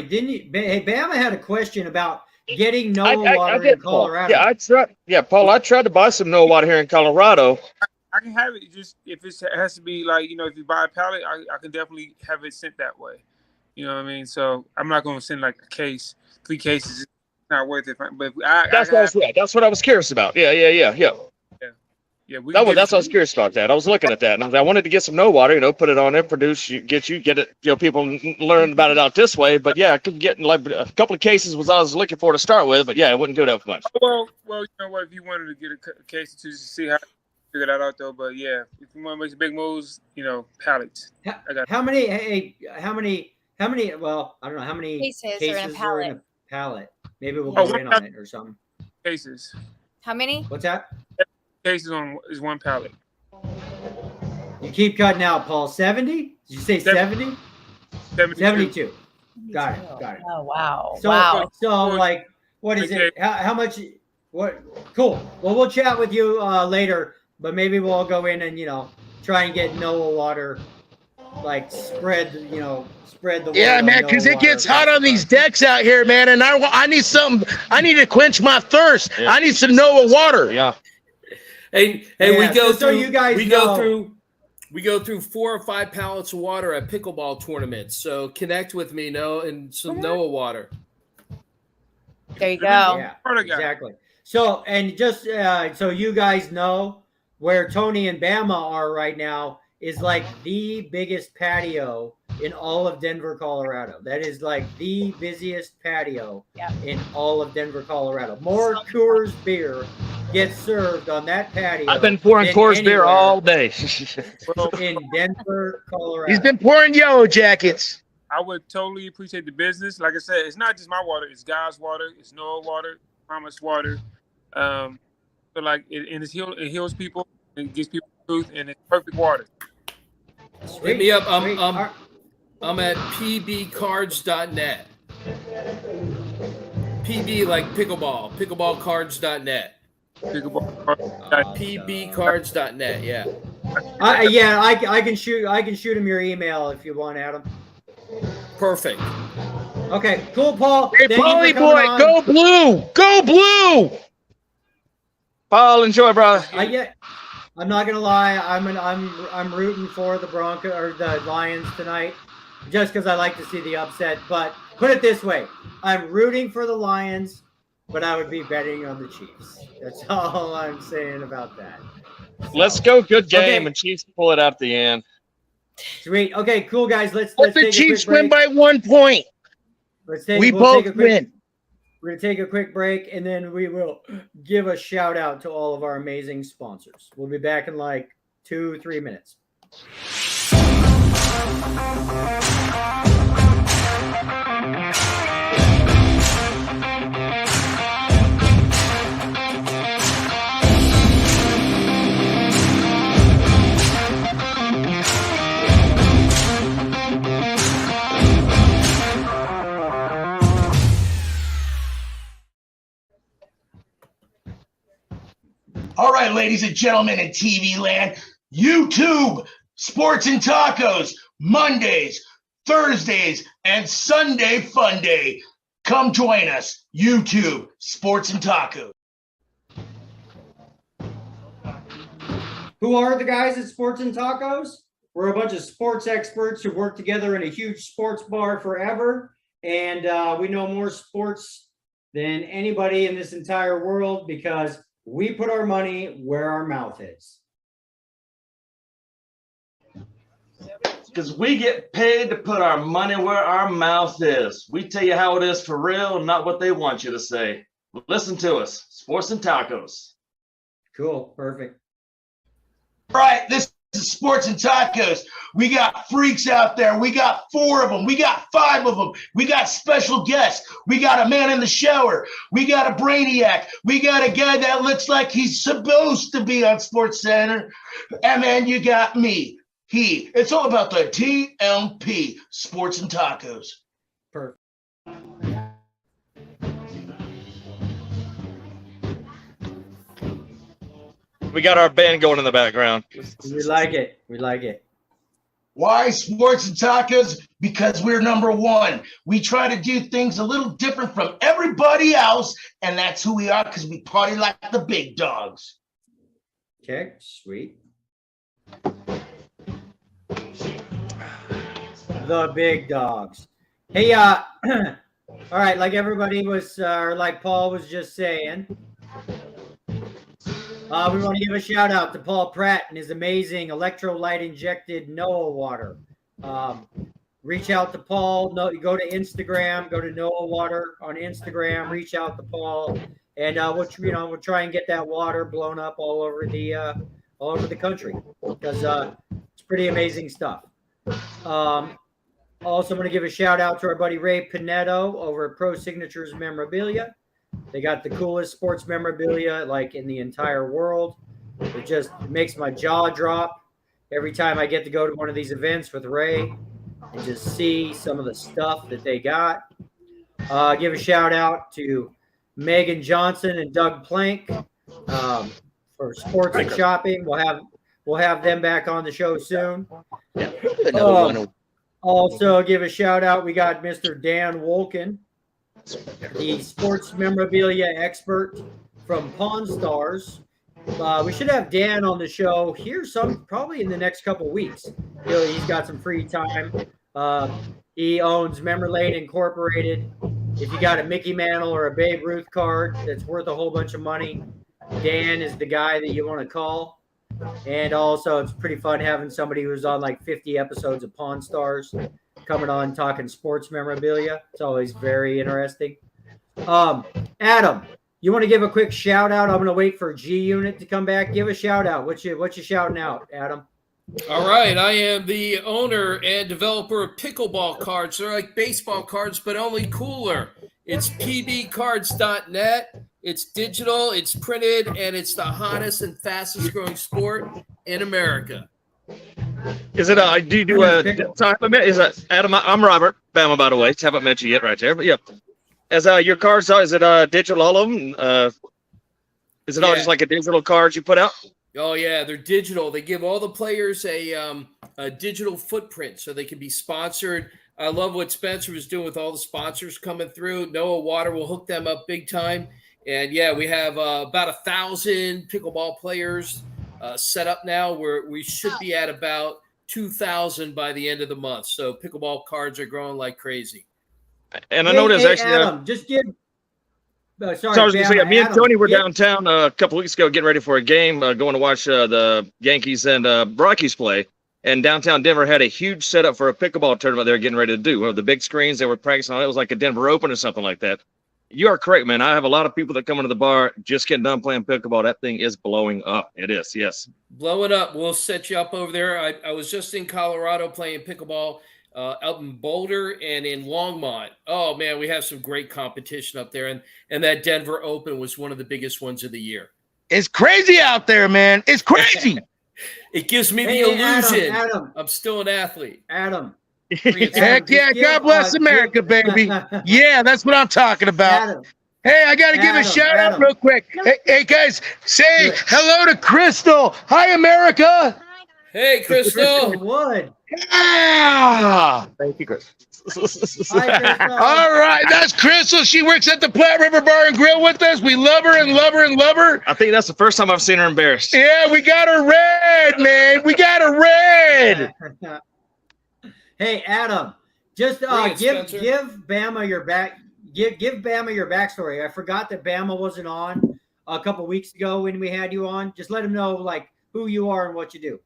didn't you? Hey, Bama had a question about getting Noah water in Colorado. Paul, I tried to buy some Noah water here in Colorado. I can have it. Just if it has to be like, if you buy a pallet, I can definitely have it sent that way. You know what I mean? So I'm not going to send like a case, 3 cases. It's not worth it. But that's what I was curious about. Yeah. That's what I was curious about. That I was looking at that, and I wanted to get some Noah water. Put it on there, get it. People learn about it out this way. But yeah, I could get like a couple of cases was I was looking for to start with. But yeah, it wouldn't do that much. Well, you know what? If you wanted to get a case or two to see how. Figure that out though, but yeah, if you want to make some big moves, pallets. How many? Well, I don't know how many cases are in a pallet. Maybe we'll go in on it or something. Cases. How many? What's that? Cases is 1 pallet. You keep cutting out, Paul. 70? Did you say 70? 72. Got it. Oh wow! So like, what is it? How much? What? Cool. Well, we'll chat with you later. But maybe we'll go in and, try and get Noah water, like spread the word. Yeah, man, because it gets hot on these decks out here, man. And I need something. I need to quench my thirst. Yeah. I need some Noah water. Yeah. Hey, we go through 4 or 5 pallets of water at pickleball tournaments. So connect with me, and some Noah water. There you go. Yeah, exactly. So, and just so you guys know, where Tony and Bama are right now is like the biggest patio in all of Denver, Colorado. That is like the busiest patio in all of Denver, Colorado. More Coors beer gets served on that patio. I've been pouring Coors beer all day. In Denver, Colorado. He's been pouring Yellow Jackets. I would totally appreciate the business. Like I said, it's not just my water. It's God's water. It's Noah water. Promise water. But like it heals people and gives people truth, and it's perfect water. Hit me up. I'm at pbcards.net. PB like pickleball. Pickleballcards.net. pbcards.net. Yeah. I can shoot him your email if you want, Adam. Perfect. Okay, cool, Paul. Hey, Paulie boy, go blue! Go blue! Paul, enjoy, brother. I'm not gonna lie. I'm rooting for the the Lions tonight, just because I like to see the upset. But put it this way, I'm rooting for the Lions, but I would be betting on the Chiefs. That's all I'm saying about that. So, let's go, good game, and Chiefs pull it out at the end. Sweet. Okay, cool, guys. Let's the Chiefs win by 1 point. We both win. We're going to take a quick break, and then we will give a shout-out to all of our amazing sponsors. We'll be back in like 2-3 minutes. right, ladies and gentlemen in TV land, YouTube Sports and Tacos, Mondays, Thursdays, and Sunday Fun Day. Come join us, YouTube Sports and Tacos. Who are the guys at Sports and Tacos? We're a bunch of sports experts who work together in a huge sports bar forever. And we know more sports than anybody in this entire world because we put our money where our mouth is. Because we get paid to put our money where our mouth is. We tell you how it is for real, not what they want you to say. Listen to us, Sports and Tacos. Cool, perfect. All right, this is Sports and Tacos. We got freaks out there. We got 4 of them. We got 5 of them. We got special guests. We got a man in the shower. We got a brainiac. We got a guy that looks like he's supposed to be on Sports Center. And then you got me. It's all about the TMP, Sports and Tacos. Perfect. We got our band going in the background. We like it. We like it. Why Sports and Tacos? Because we're number 1. We try to do things a little different from everybody else, and that's who we are because we party like the big dogs. Okay, sweet. The big dogs. Hey, all right, like everybody was, or like Paul was just saying, we want to give a shout out to Paul Pratt and his amazing electrolyte injected NOAA water. Reach out to Paul. No, go to Instagram. Go to NOAA Water on Instagram. Reach out to Paul, and we'll try and get that water blown up all over the country because it's pretty amazing stuff. Also, I'm going to give a shout out to our buddy Ray Pinetto over at Pro Signatures Memorabilia. They got the coolest sports memorabilia like in the entire world. It just makes my jaw drop every time I get to go to one of these events with Ray and just see some of the stuff that they got. Give a shout out to Megan Johnson and Doug Plank for sports and shopping. We'll have them back on the show soon. Also, give a shout out. We got Mr. Dan Wolken, the sports memorabilia expert from Pawn Stars. We should have Dan on the show here probably in the next couple of weeks. He's got some free time. He owns Memory Lane Incorporated. If you got a Mickey Mantle or a Babe Ruth card that's worth a whole bunch of money, Dan is the guy that you want to call. And also, it's pretty fun having somebody who's on like 50 episodes of Pawn Stars coming on talking sports memorabilia. It's always very interesting. Adam, you want to give a quick shout out? I'm going to wait for G Unit to come back. Give a shout out. What you shouting out, Adam? All right. I am the owner and developer of pickleball cards. They're like baseball cards, but only cooler. It's pbcards.net. It's digital, it's printed, and it's the hottest and fastest growing sport in America. Is it do you do is that Adam? I'm Robert Bama, by the way. Haven't met you yet right there, but yeah. As your cards is it digital, all of them? Is it all just like a digital cards you put out? Oh yeah, they're digital. They give all the players a digital footprint so they can be sponsored. I love what Spencer was doing with all the sponsors coming through. NOAA Water will hook them up big time. And yeah, we have about 1,000 pickleball players set up now. We should be at about 2,000 by the end of the month. So pickleball cards are growing like crazy. And I know there's actually Adam, just give. Sorry, I was going to say, me and Tony were downtown a couple weeks ago getting ready for a game, going to watch the Yankees and Rockies play. And downtown Denver had a huge setup for a pickleball tournament they were getting ready to do. One of the big screens they were practicing on, it was like a Denver Open or something like that. You are correct, man. I have a lot of people that come into the bar just getting done playing pickleball. That thing is blowing up. It is, yes. Blow it up. We'll set you up over there. I was just in Colorado playing pickleball out in Boulder and in Longmont. Oh, man, we have some great competition up there. And that Denver Open was one of the biggest ones of the year. It's crazy out there, man. It's crazy. It gives me the illusion. Adam. I'm still an athlete. Adam. Heck yeah, God bless America, baby. Yeah, that's what I'm talking about. Hey, I got to give a shout out real quick. Hey, guys, say hello to Crystal. Hi, America. Hey, Crystal. Wood. Yeah. Thank you, Chris. Hi, Crystal. All right, that's Crystal. She works at the Platte River Bar and Grill with us. We love her and love her and love her. I think that's the first time I've seen her embarrassed. Yeah, we got her red, man. We got her red. Hey, Adam, just give Bama your back. Give Bama your backstory. I forgot that Bama wasn't on a couple weeks ago when we had you on. Just let him know like who you are and what you do.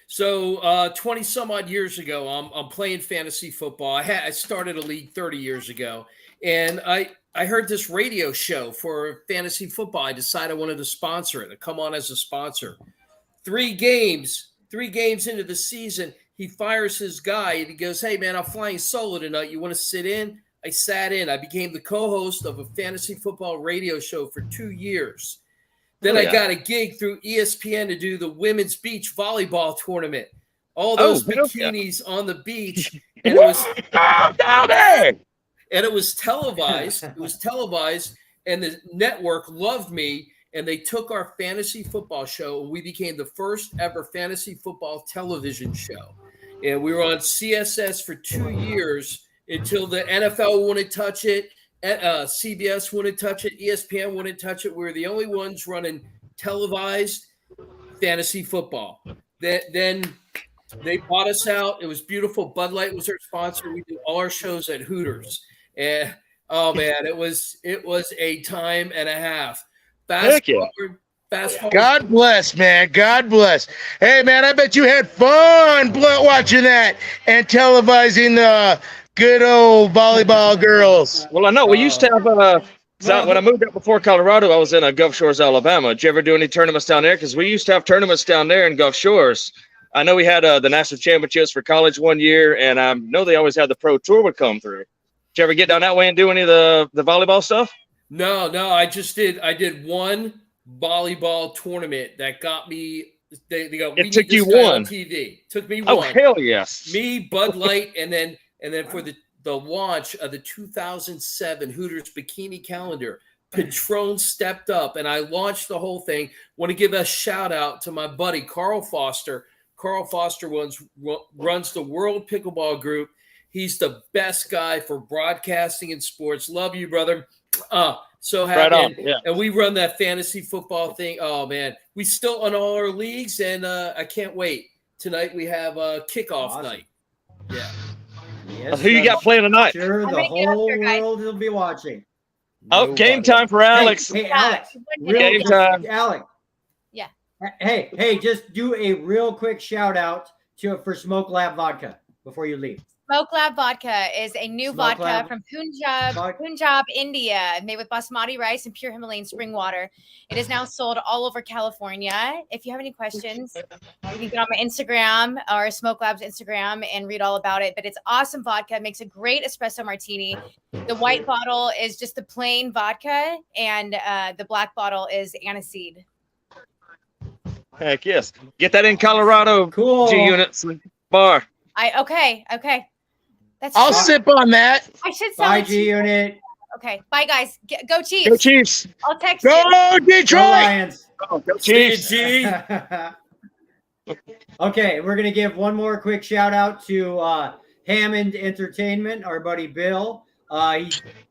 So 20 some odd years ago, I'm playing fantasy football. I started a league 30 years ago, and I heard this radio show for fantasy football. I decided I wanted to sponsor it. I come on as a sponsor. 3 games into the season, he fires his guy and he goes, "Hey man, I'm flying solo tonight. You want to sit in?" I sat in. I became the co-host of a fantasy football radio show for 2 years. Then I got a gig through ESPN to do the women's beach volleyball tournament. All those bikinis on the beach, and it was down there. And it was televised. It was televised, and the network loved me. And they took our fantasy football show, and we became the first ever fantasy football television show. And we were on CSS for 2 years. Until the NFL wouldn't touch it, CBS wouldn't touch it, ESPN wouldn't touch it. We were the only ones running televised fantasy football. Then they bought us out. It was beautiful. Bud Light was our sponsor. We did all our shows at Hooters, and oh man, it was a time and a half. Fast forward. God bless, man. God bless. Hey, man, I bet you had fun watching that and televising the good old volleyball girls. Well, I know. We used to have when I moved up before Colorado, I was in Gulf Shores, Alabama. Did you ever do any tournaments down there? Because we used to have tournaments down there in Gulf Shores. I know we had the national championships for college one year, and I know they always had the pro tour would come through. Did you ever get down that way and do any of the volleyball stuff? No. I did one volleyball tournament that got me. They go. It took you one on TV. Took me one. Oh hell yes. Me, Bud Light, and then for the launch of the 2007 Hooters bikini calendar, Patron stepped up and I launched the whole thing. Want to give a shout out to my buddy Carl Foster. Carl Foster runs the World Pickleball Group. He's the best guy for broadcasting and sports. Love you, brother. So happy. Right on, yeah. And we run that fantasy football thing. Oh man, we still on all our leagues, and I can't wait. Tonight we have a kickoff night. Yeah. Yes, who you got playing tonight? Sure, the whole world will be watching. Oh, game time for Alex. Hey Alex. Game time. Alex. Yeah. Hey, just do a real quick shout out for Smoke Lab Vodka before you leave. Smoke Lab Vodka is a new vodka from Punjab, India, made with basmati rice and pure Himalayan spring water. It is now sold all over California. If you have any questions, you can get on my Instagram or Smoke Lab's Instagram and read all about it. But it's awesome vodka. It makes a great espresso martini. The white bottle is just the plain vodka, and the black bottle is aniseed. Heck yes. Get that in Colorado. Cool. G-Units bar. Okay. I'll sip on that. I should sell Bye, it to you. G-Unit. Okay. Bye, guys. Go Chiefs. Go Chiefs. I'll text you. Go Detroit. Go Lions. Go Chiefs. Okay, we're going to give one more quick shout out to Hammond Entertainment, our buddy Bill.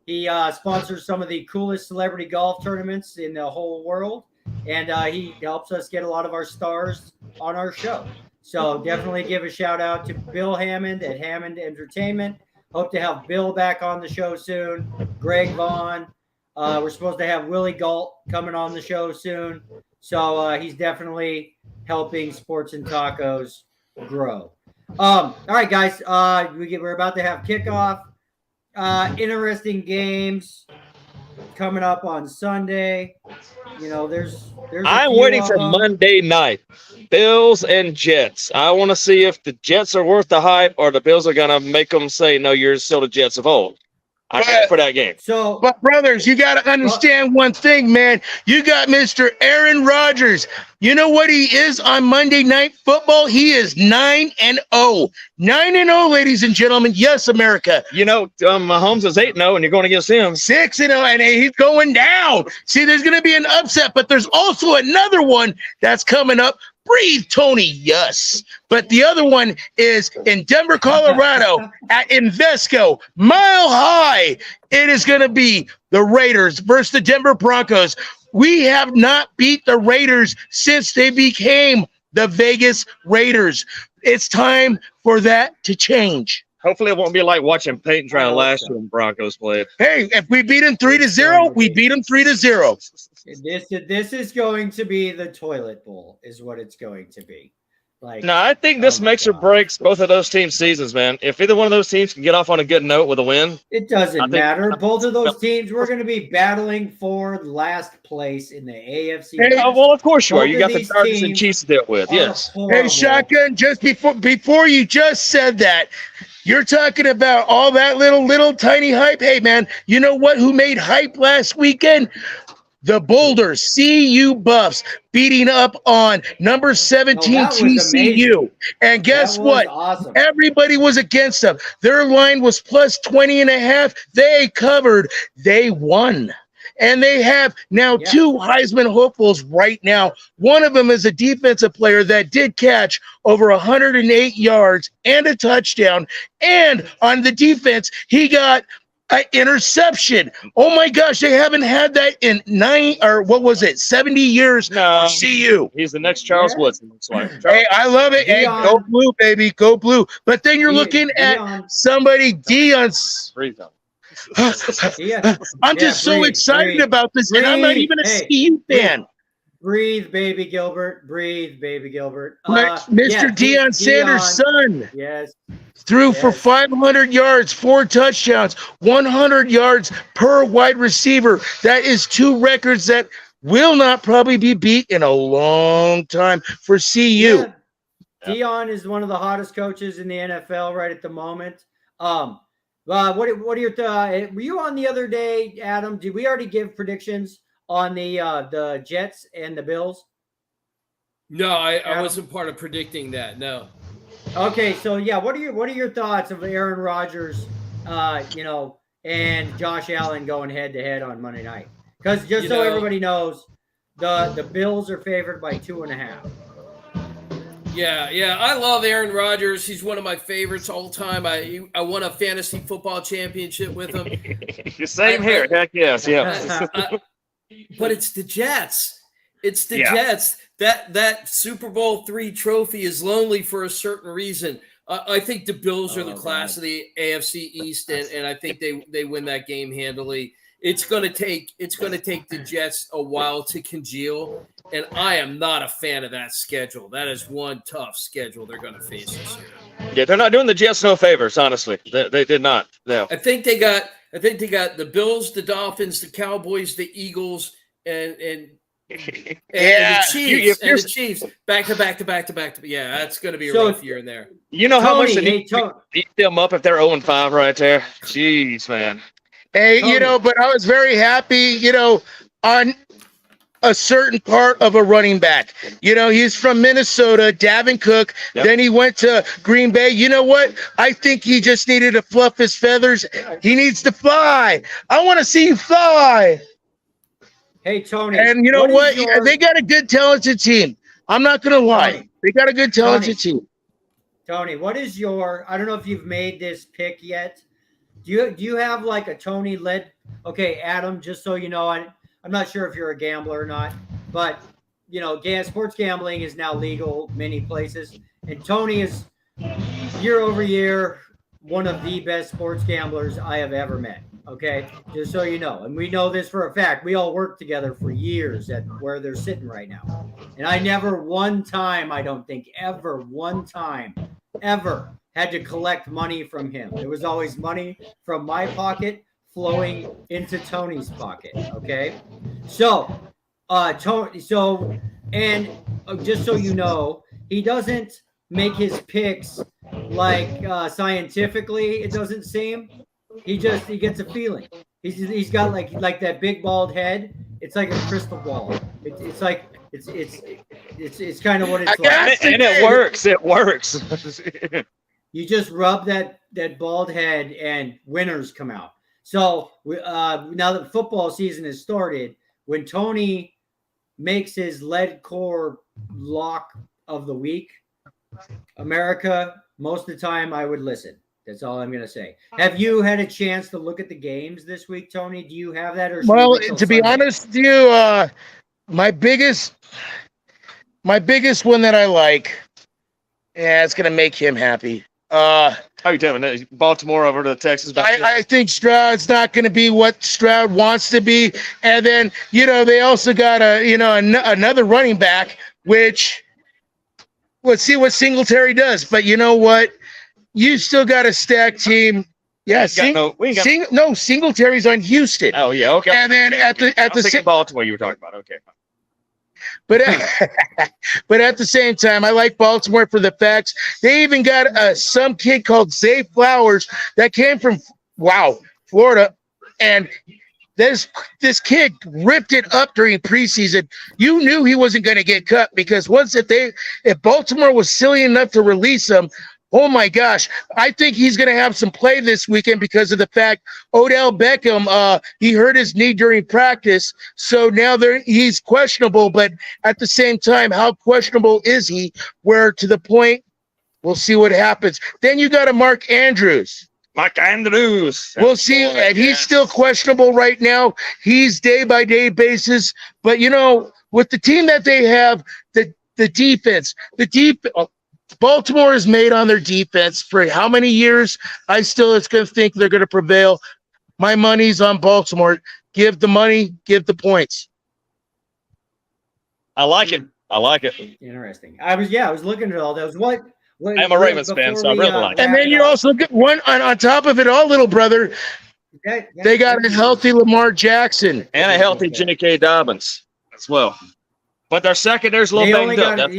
He sponsors some of the coolest celebrity golf tournaments in the whole world, and he helps us get a lot of our stars on our show. So definitely give a shout out to Bill Hammond at Hammond Entertainment. Hope to have Bill back on the show soon. Greg Vaughn. We're supposed to have Willie Galt coming on the show soon. So he's definitely helping Sports and Tacos grow. All right, guys. We're about to have kickoff. Interesting games coming up on Sunday. You know, there's I'm waiting for Monday night. Bills and Jets. I want to see if the Jets are worth the hype or the Bills are going to make them say, no, you're still the Jets of old. I'm ready for that game. So, but brothers, you got to understand one thing, man. You got Mr. Aaron Rodgers. You know what he is on Monday Night Football? He is 9-0. 9-0, ladies and gentlemen. Yes, America. You know, Mahomes is 8-0, and you're going against him. 6-0, and he's going down. See, there's going to be an upset, but there's also another one that's coming up. Breathe, Tony. Yes. But the other one is in Denver, Colorado at Invesco, Mile High. It is going to be the Raiders versus the Denver Broncos. We have not beat the Raiders since they became the Vegas Raiders. It's time for that to change. Hopefully it won't be like watching Peyton try last year when Broncos played. Hey, if we beat them 3-0, we beat them 3-0. This is going to be the toilet bowl, is what it's going to be. Like, no, I think this makes or breaks both of those teams' seasons, man. If either one of those teams can get off on a good note with a win, it doesn't matter. Both of those teams, we're going to be battling for last place in the AFC. Hey, well, of course you are. You got the Chargers and Chiefs to deal with. Yes. Hey, Shotgun, just before you just said that, you're talking about all that little tiny hype. Hey, man, you know what? Who made hype last weekend? The Boulder CU Buffs beating up on number 17 TCU. And guess what? Awesome. Everybody was against them. Their line was plus 20.5. They covered. They won. And they have now two Heisman hopefuls right now. One of them is a defensive player that did catch over 108 yards and a touchdown. And on the defense, he got an interception. Oh my gosh, they haven't had that in 70 years. No, CU. He's the next Charles Woodson, looks like. Hey, I love it. Hey, go blue, baby. Go blue. But then you're looking at somebody, Deion's. I'm just so excited about this, and I'm not even a CU fan. Breathe, baby Gilbert. Breathe, baby Gilbert. Mr. Deion Sanders' son. Yes. Threw for 500 yards, 4 touchdowns, 100 yards per wide receiver. That is 2 records that will not probably be beat in a long time for CU. Yeah. Deion is one of the hottest coaches in the NFL right at the moment. What are your were you on the other day, Adam? Did we already give predictions on the Jets and the Bills? No, I wasn't part of predicting that. No. Okay, so yeah, what are your thoughts of Aaron Rodgers, and Josh Allen going head to head on Monday night? Because so everybody knows, the Bills are favored by 2.5. Yeah, I love Aaron Rodgers. He's one of my favorites all time. I won a fantasy football championship with him. Same here. Heck yes, yeah. But it's the Jets. It's the Jets. That Super Bowl III trophy is lonely for a certain reason. I think the Bills are the class of the AFC East, and I think they win that game handily. It's going to take the Jets a while to congeal, and I am not a fan of that schedule. That is one tough schedule they're going to face this year. Yeah, they're not doing the Jets no favors, honestly. They did not. No. I think they got the Bills, the Dolphins, the Cowboys, the Eagles, and the Chiefs, the Chiefs back to back. Yeah, that's going to be a rough year in there. You know how much they need to beat them up if they're 0-5 right there? Jeez, man. Hey, but I was very happy, on a certain part of a running back. He's from Minnesota, Davin Cook. Yep. Then he went to Green Bay. You know what? I think he just needed to fluff his feathers. He needs to fly. I want to see you fly. Hey, Tony. And you know what? They got a good, talented team. I'm not going to lie. Tony. They got a good, talented team. Tony, what is I don't know if you've made this pick yet. Do you have like a Tony led? Okay, Adam, just so you know, I'm not sure if you're a gambler or not, but sports gambling is now legal many places, and Tony is year over year one of the best sports gamblers I have ever met. Okay, just so you know, and we know this for a fact. We all worked together for years at where they're sitting right now, and I never one time, I don't think ever had to collect money from him. There was always money from my pocket flowing into Tony's pocket. Okay, so Tony, just so you know, he doesn't make his picks like scientifically. It doesn't seem. He gets a feeling. He's got like that big bald head. It's like a crystal ball. It's kind of what it's like. And it works. It works. You just rub that bald head and winners come out. So now that football season has started, when Tony makes his lead core lock of the week, America, most of the time I would listen. That's all I'm going to say. Have you had a chance to look at the games this week, Tony? Do you have that? Or well, to be honest with you, my biggest one that I like, it's going to make him happy. How you telling me? Baltimore over to Texas? I think Stroud's not going to be what Stroud wants to be. And then, they also got another running back, which let's see what Singletary does. But you know what? You still got a stacked team. Yeah, Singletary's on Houston. Oh yeah, okay. And then at the Baltimore you were talking about. Okay. But at the same time, I like Baltimore for the facts. They even got some kid called Zay Flowers that came from Florida, and this kid ripped it up during preseason. You knew he wasn't going to get cut because if Baltimore was silly enough to release him. Oh my gosh, I think he's going to have some play this weekend because of the fact Odell Beckham, he hurt his knee during practice. So now he's questionable, but at the same time, how questionable is he? Where to the point, we'll see what happens. Then you got a Mark Andrews. We'll see. And he's still questionable right now. He's day-by-day basis. But, with the team that they have, the defense, Baltimore is made on their defense for how many years? I still is going to think they're going to prevail. My money's on Baltimore. Give the money, give the points. I like it. Interesting. I was looking at all those. What I'm a Ravens fan, so I really like it. And then you also get one on top of it all, little brother. They got a healthy Lamar Jackson and a healthy J.K. Dobbins as well. But their secondary's a little banged up.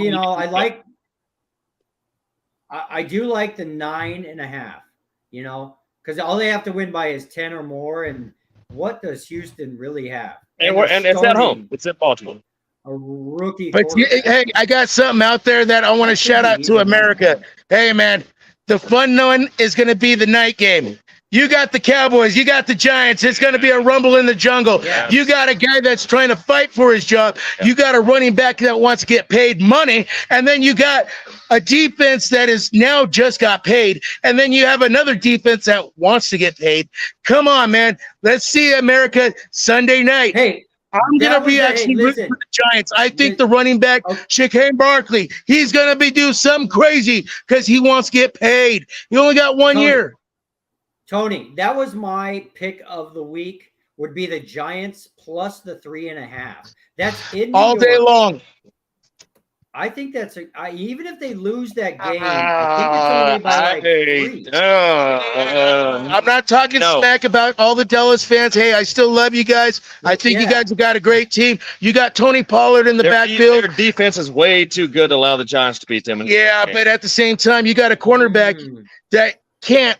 I do like the 9.5, because all they have to win by is 10 or more. And what does Houston really have? And it's at home. It's in Baltimore. A rookie. But hey, I got something out there that I want to shout out to America. Hey, man, the fun one is going to be the night game. You got the Cowboys. You got the Giants. It's going to be a rumble in the jungle. Yes. You got a guy that's trying to fight for his job. Yeah. You got a running back that wants to get paid money. And then you got a defense that is now just got paid. And then you have another defense that wants to get paid. Come on, man. Let's see America Sunday night. Hey, I'm going to be actually rooting for the Giants. I think the running back, Shaquem Barkley, he's going to be doing something crazy because he wants to get paid. He only got 1 year. Tony, that was my pick of the week. Would be the Giants plus the 3.5. That's in New all day York. long. I think that's even if they lose that game, I think it's only by 3. I'm not talking smack about all the Dallas fans. Hey, I still love you guys. I think you guys have got a great team. You got Tony Pollard in the backfield. Their defense is way too good to allow the Giants to beat them. But at the same time, you got a cornerback that can't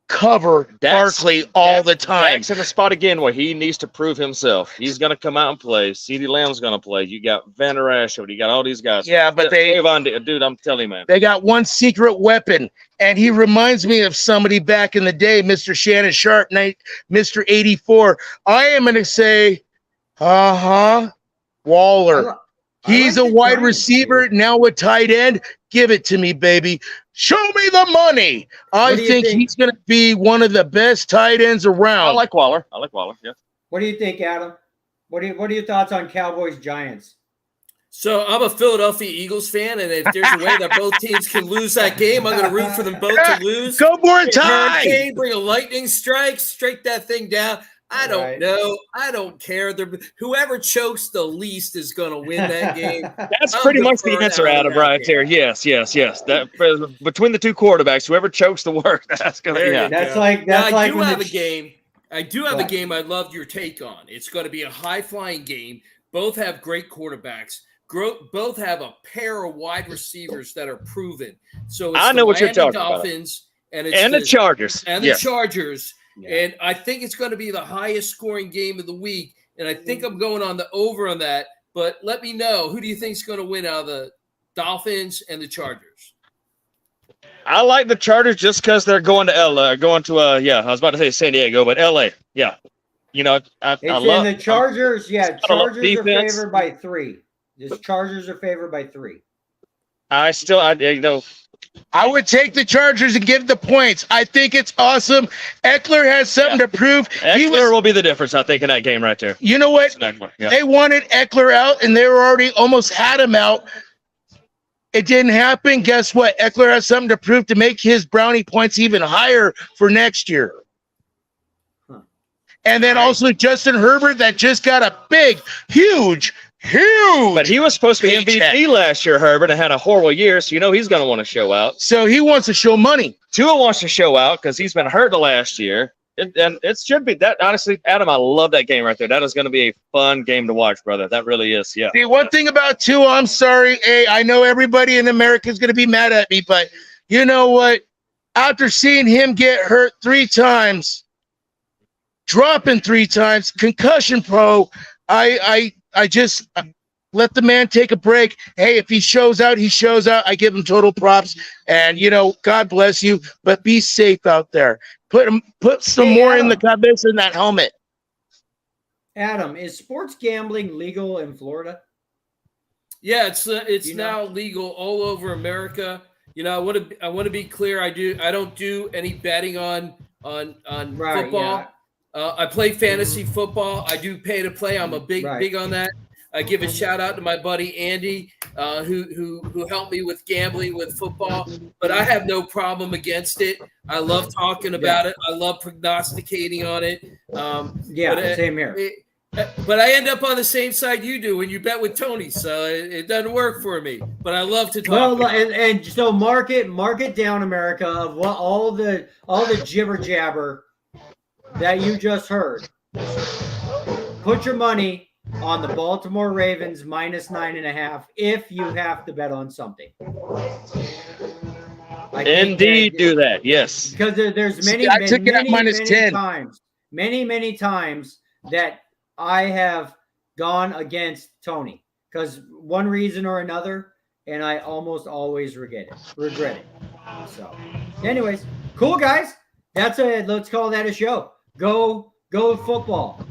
cover Barkley all the time. Dak's in the spot again where he needs to prove himself. He's going to come out and play. CeeDee Lamb's going to play. You got Van Der Esch. You got all these guys. Yeah, but dude, I'm telling you, man. They got one secret weapon, and he reminds me of somebody back in the day, Mr. Shannon Sharp, Mr. 84. I am going to say, Waller. He's a wide receiver, now a tight end. Give it to me, baby. Show me the money. I think he's going to be one of the best tight ends around. I like Waller. Yeah. What do you think, Adam? What are your thoughts on Cowboys Giants? So I'm a Philadelphia Eagles fan, and if there's a way that both teams can lose that game, I'm going to root for them both to lose. Go for a tie. Bring a lightning strike, strike that thing down. I don't know. I don't care. Whoever chokes the least is going to win that game. That's pretty much the answer, Adam, right there. Yes. That between the two quarterbacks, whoever chokes the worst, that's going to. That's like I do have a game. I do have a game. I loved your take on. It's going to be a high flying game. Both have great quarterbacks. Both have a pair of wide receivers that are proven. So it's I know what you're talking Dolphins about. And the Chargers. And the Chargers. And I think it's going to be the highest scoring game of the week. And I think I'm going on the over on that. But let me know, who do you think is going to win out of the Dolphins and the Chargers? I like the Chargers just because they're going to LA, I was about to say San Diego, but LA. Yeah. You know, I love the Chargers. Chargers are defense. favored by 3. The Chargers are favored by 3. I would take the Chargers and give the points. I think it's awesome. Eckler has something to prove. Eckler will be the difference, I think, in that game right there. You know what? They wanted Eckler out, and they were already almost had him out. It didn't happen. Guess what? Eckler has something to prove to make his brownie points even higher for next year. And then also Justin Herbert that just got a big, huge. But he was supposed to be MVP last year, Herbert, and had a horrible year, so he's going to want to show out. So he wants to show money. Tua wants to show out because he's been hurt the last year. And it should be that. Honestly, Adam, I love that game right there. That is going to be a fun game to watch, brother. That really is. Yeah. See, one thing about Tua, I'm sorry. Hey, I know everybody in America is going to be mad at me, but you know what? After seeing him get hurt 3 times, dropping 3 times, concussion pro, I just let the man take a break. Hey, if he shows out, he shows out. I give him total props. And, God bless you, but be safe out there. Put some more in the cabeza in that helmet. Adam, is sports gambling legal in Florida? Yeah, it's now legal all over America. I want to be clear. I don't do any betting on football. Yeah. I play fantasy football. I do pay to play. I'm a big on that. I give a shout out to my buddy Andy, who helped me with gambling with football. But I have no problem against it. I love talking about it. I love prognosticating on it. Same here. But I end up on the same side you do when you bet with Tony, so it doesn't work for me. But I love to talk. Well, and so mark it down, America, of what all the jibber jabber that you just heard. Put your money on the Baltimore Ravens -9.5 if you have to bet on something. Indeed, do that. Yes, because there's many times that I have gone against Tony because one reason or another, and I almost always regret it. So, anyways, cool guys. Let's call that a show. Go football.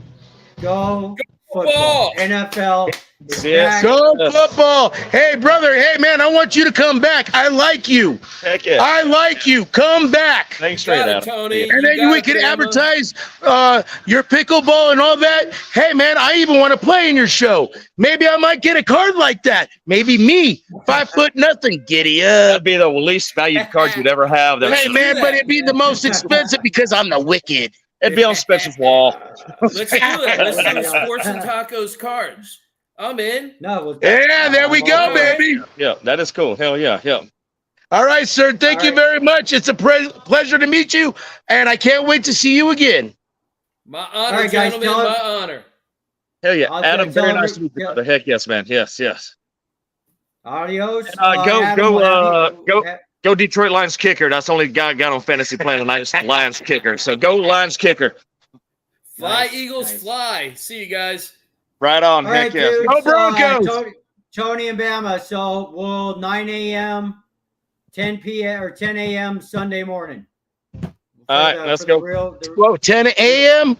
Go football. NFL. Go football. Hey, brother. Hey, man, I want you to come back. I like you. Heck yeah. I like you. Come back. Thanks, straight out. Tony. And then we could advertise your pickleball and all that. Hey, man, I even want to play in your show. Maybe I might get a card like that. Maybe me, 5 foot nothing. Giddy up. That'd be the least valued cards you'd ever have. Hey, man, but it'd be the most expensive because I'm the wicked. It'd be on Spencer's wall. Let's do it. Let's do Sports and Tacos cards. I'm in. There we go, baby. Yeah, that is cool. Hell yeah. All right, sir. Thank you very much. It's a pleasure to meet you, and I can't wait to see you again. My honor, gentlemen. My honor. Hell yeah. Adam, very nice to meet you. The heck yes, man. Yes. Adios. Go Detroit Lions kicker. That's the only guy I got on fantasy playing tonight. Is Lions kicker. So go Lions kicker. Fly, Eagles, fly. See you guys. Right on. All Heck right, yeah. dude. Go Broncos. Tony and Bama. So we'll 9 a.m., 10 p.m. or 10 a.m. Sunday morning. All right, let's go. 10 a.m.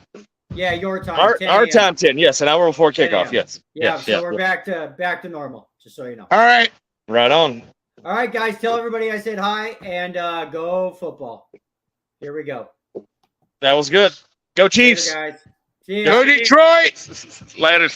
Yeah, your time. Our time 10. Yes, an hour before kickoff. Yes. So we're back to normal. Just so you know. All right. Right on. All right, guys. Tell everybody I said hi and go football. Here we go. That was good. Go Chiefs. Later, guys. See you. Go Detroit. Later.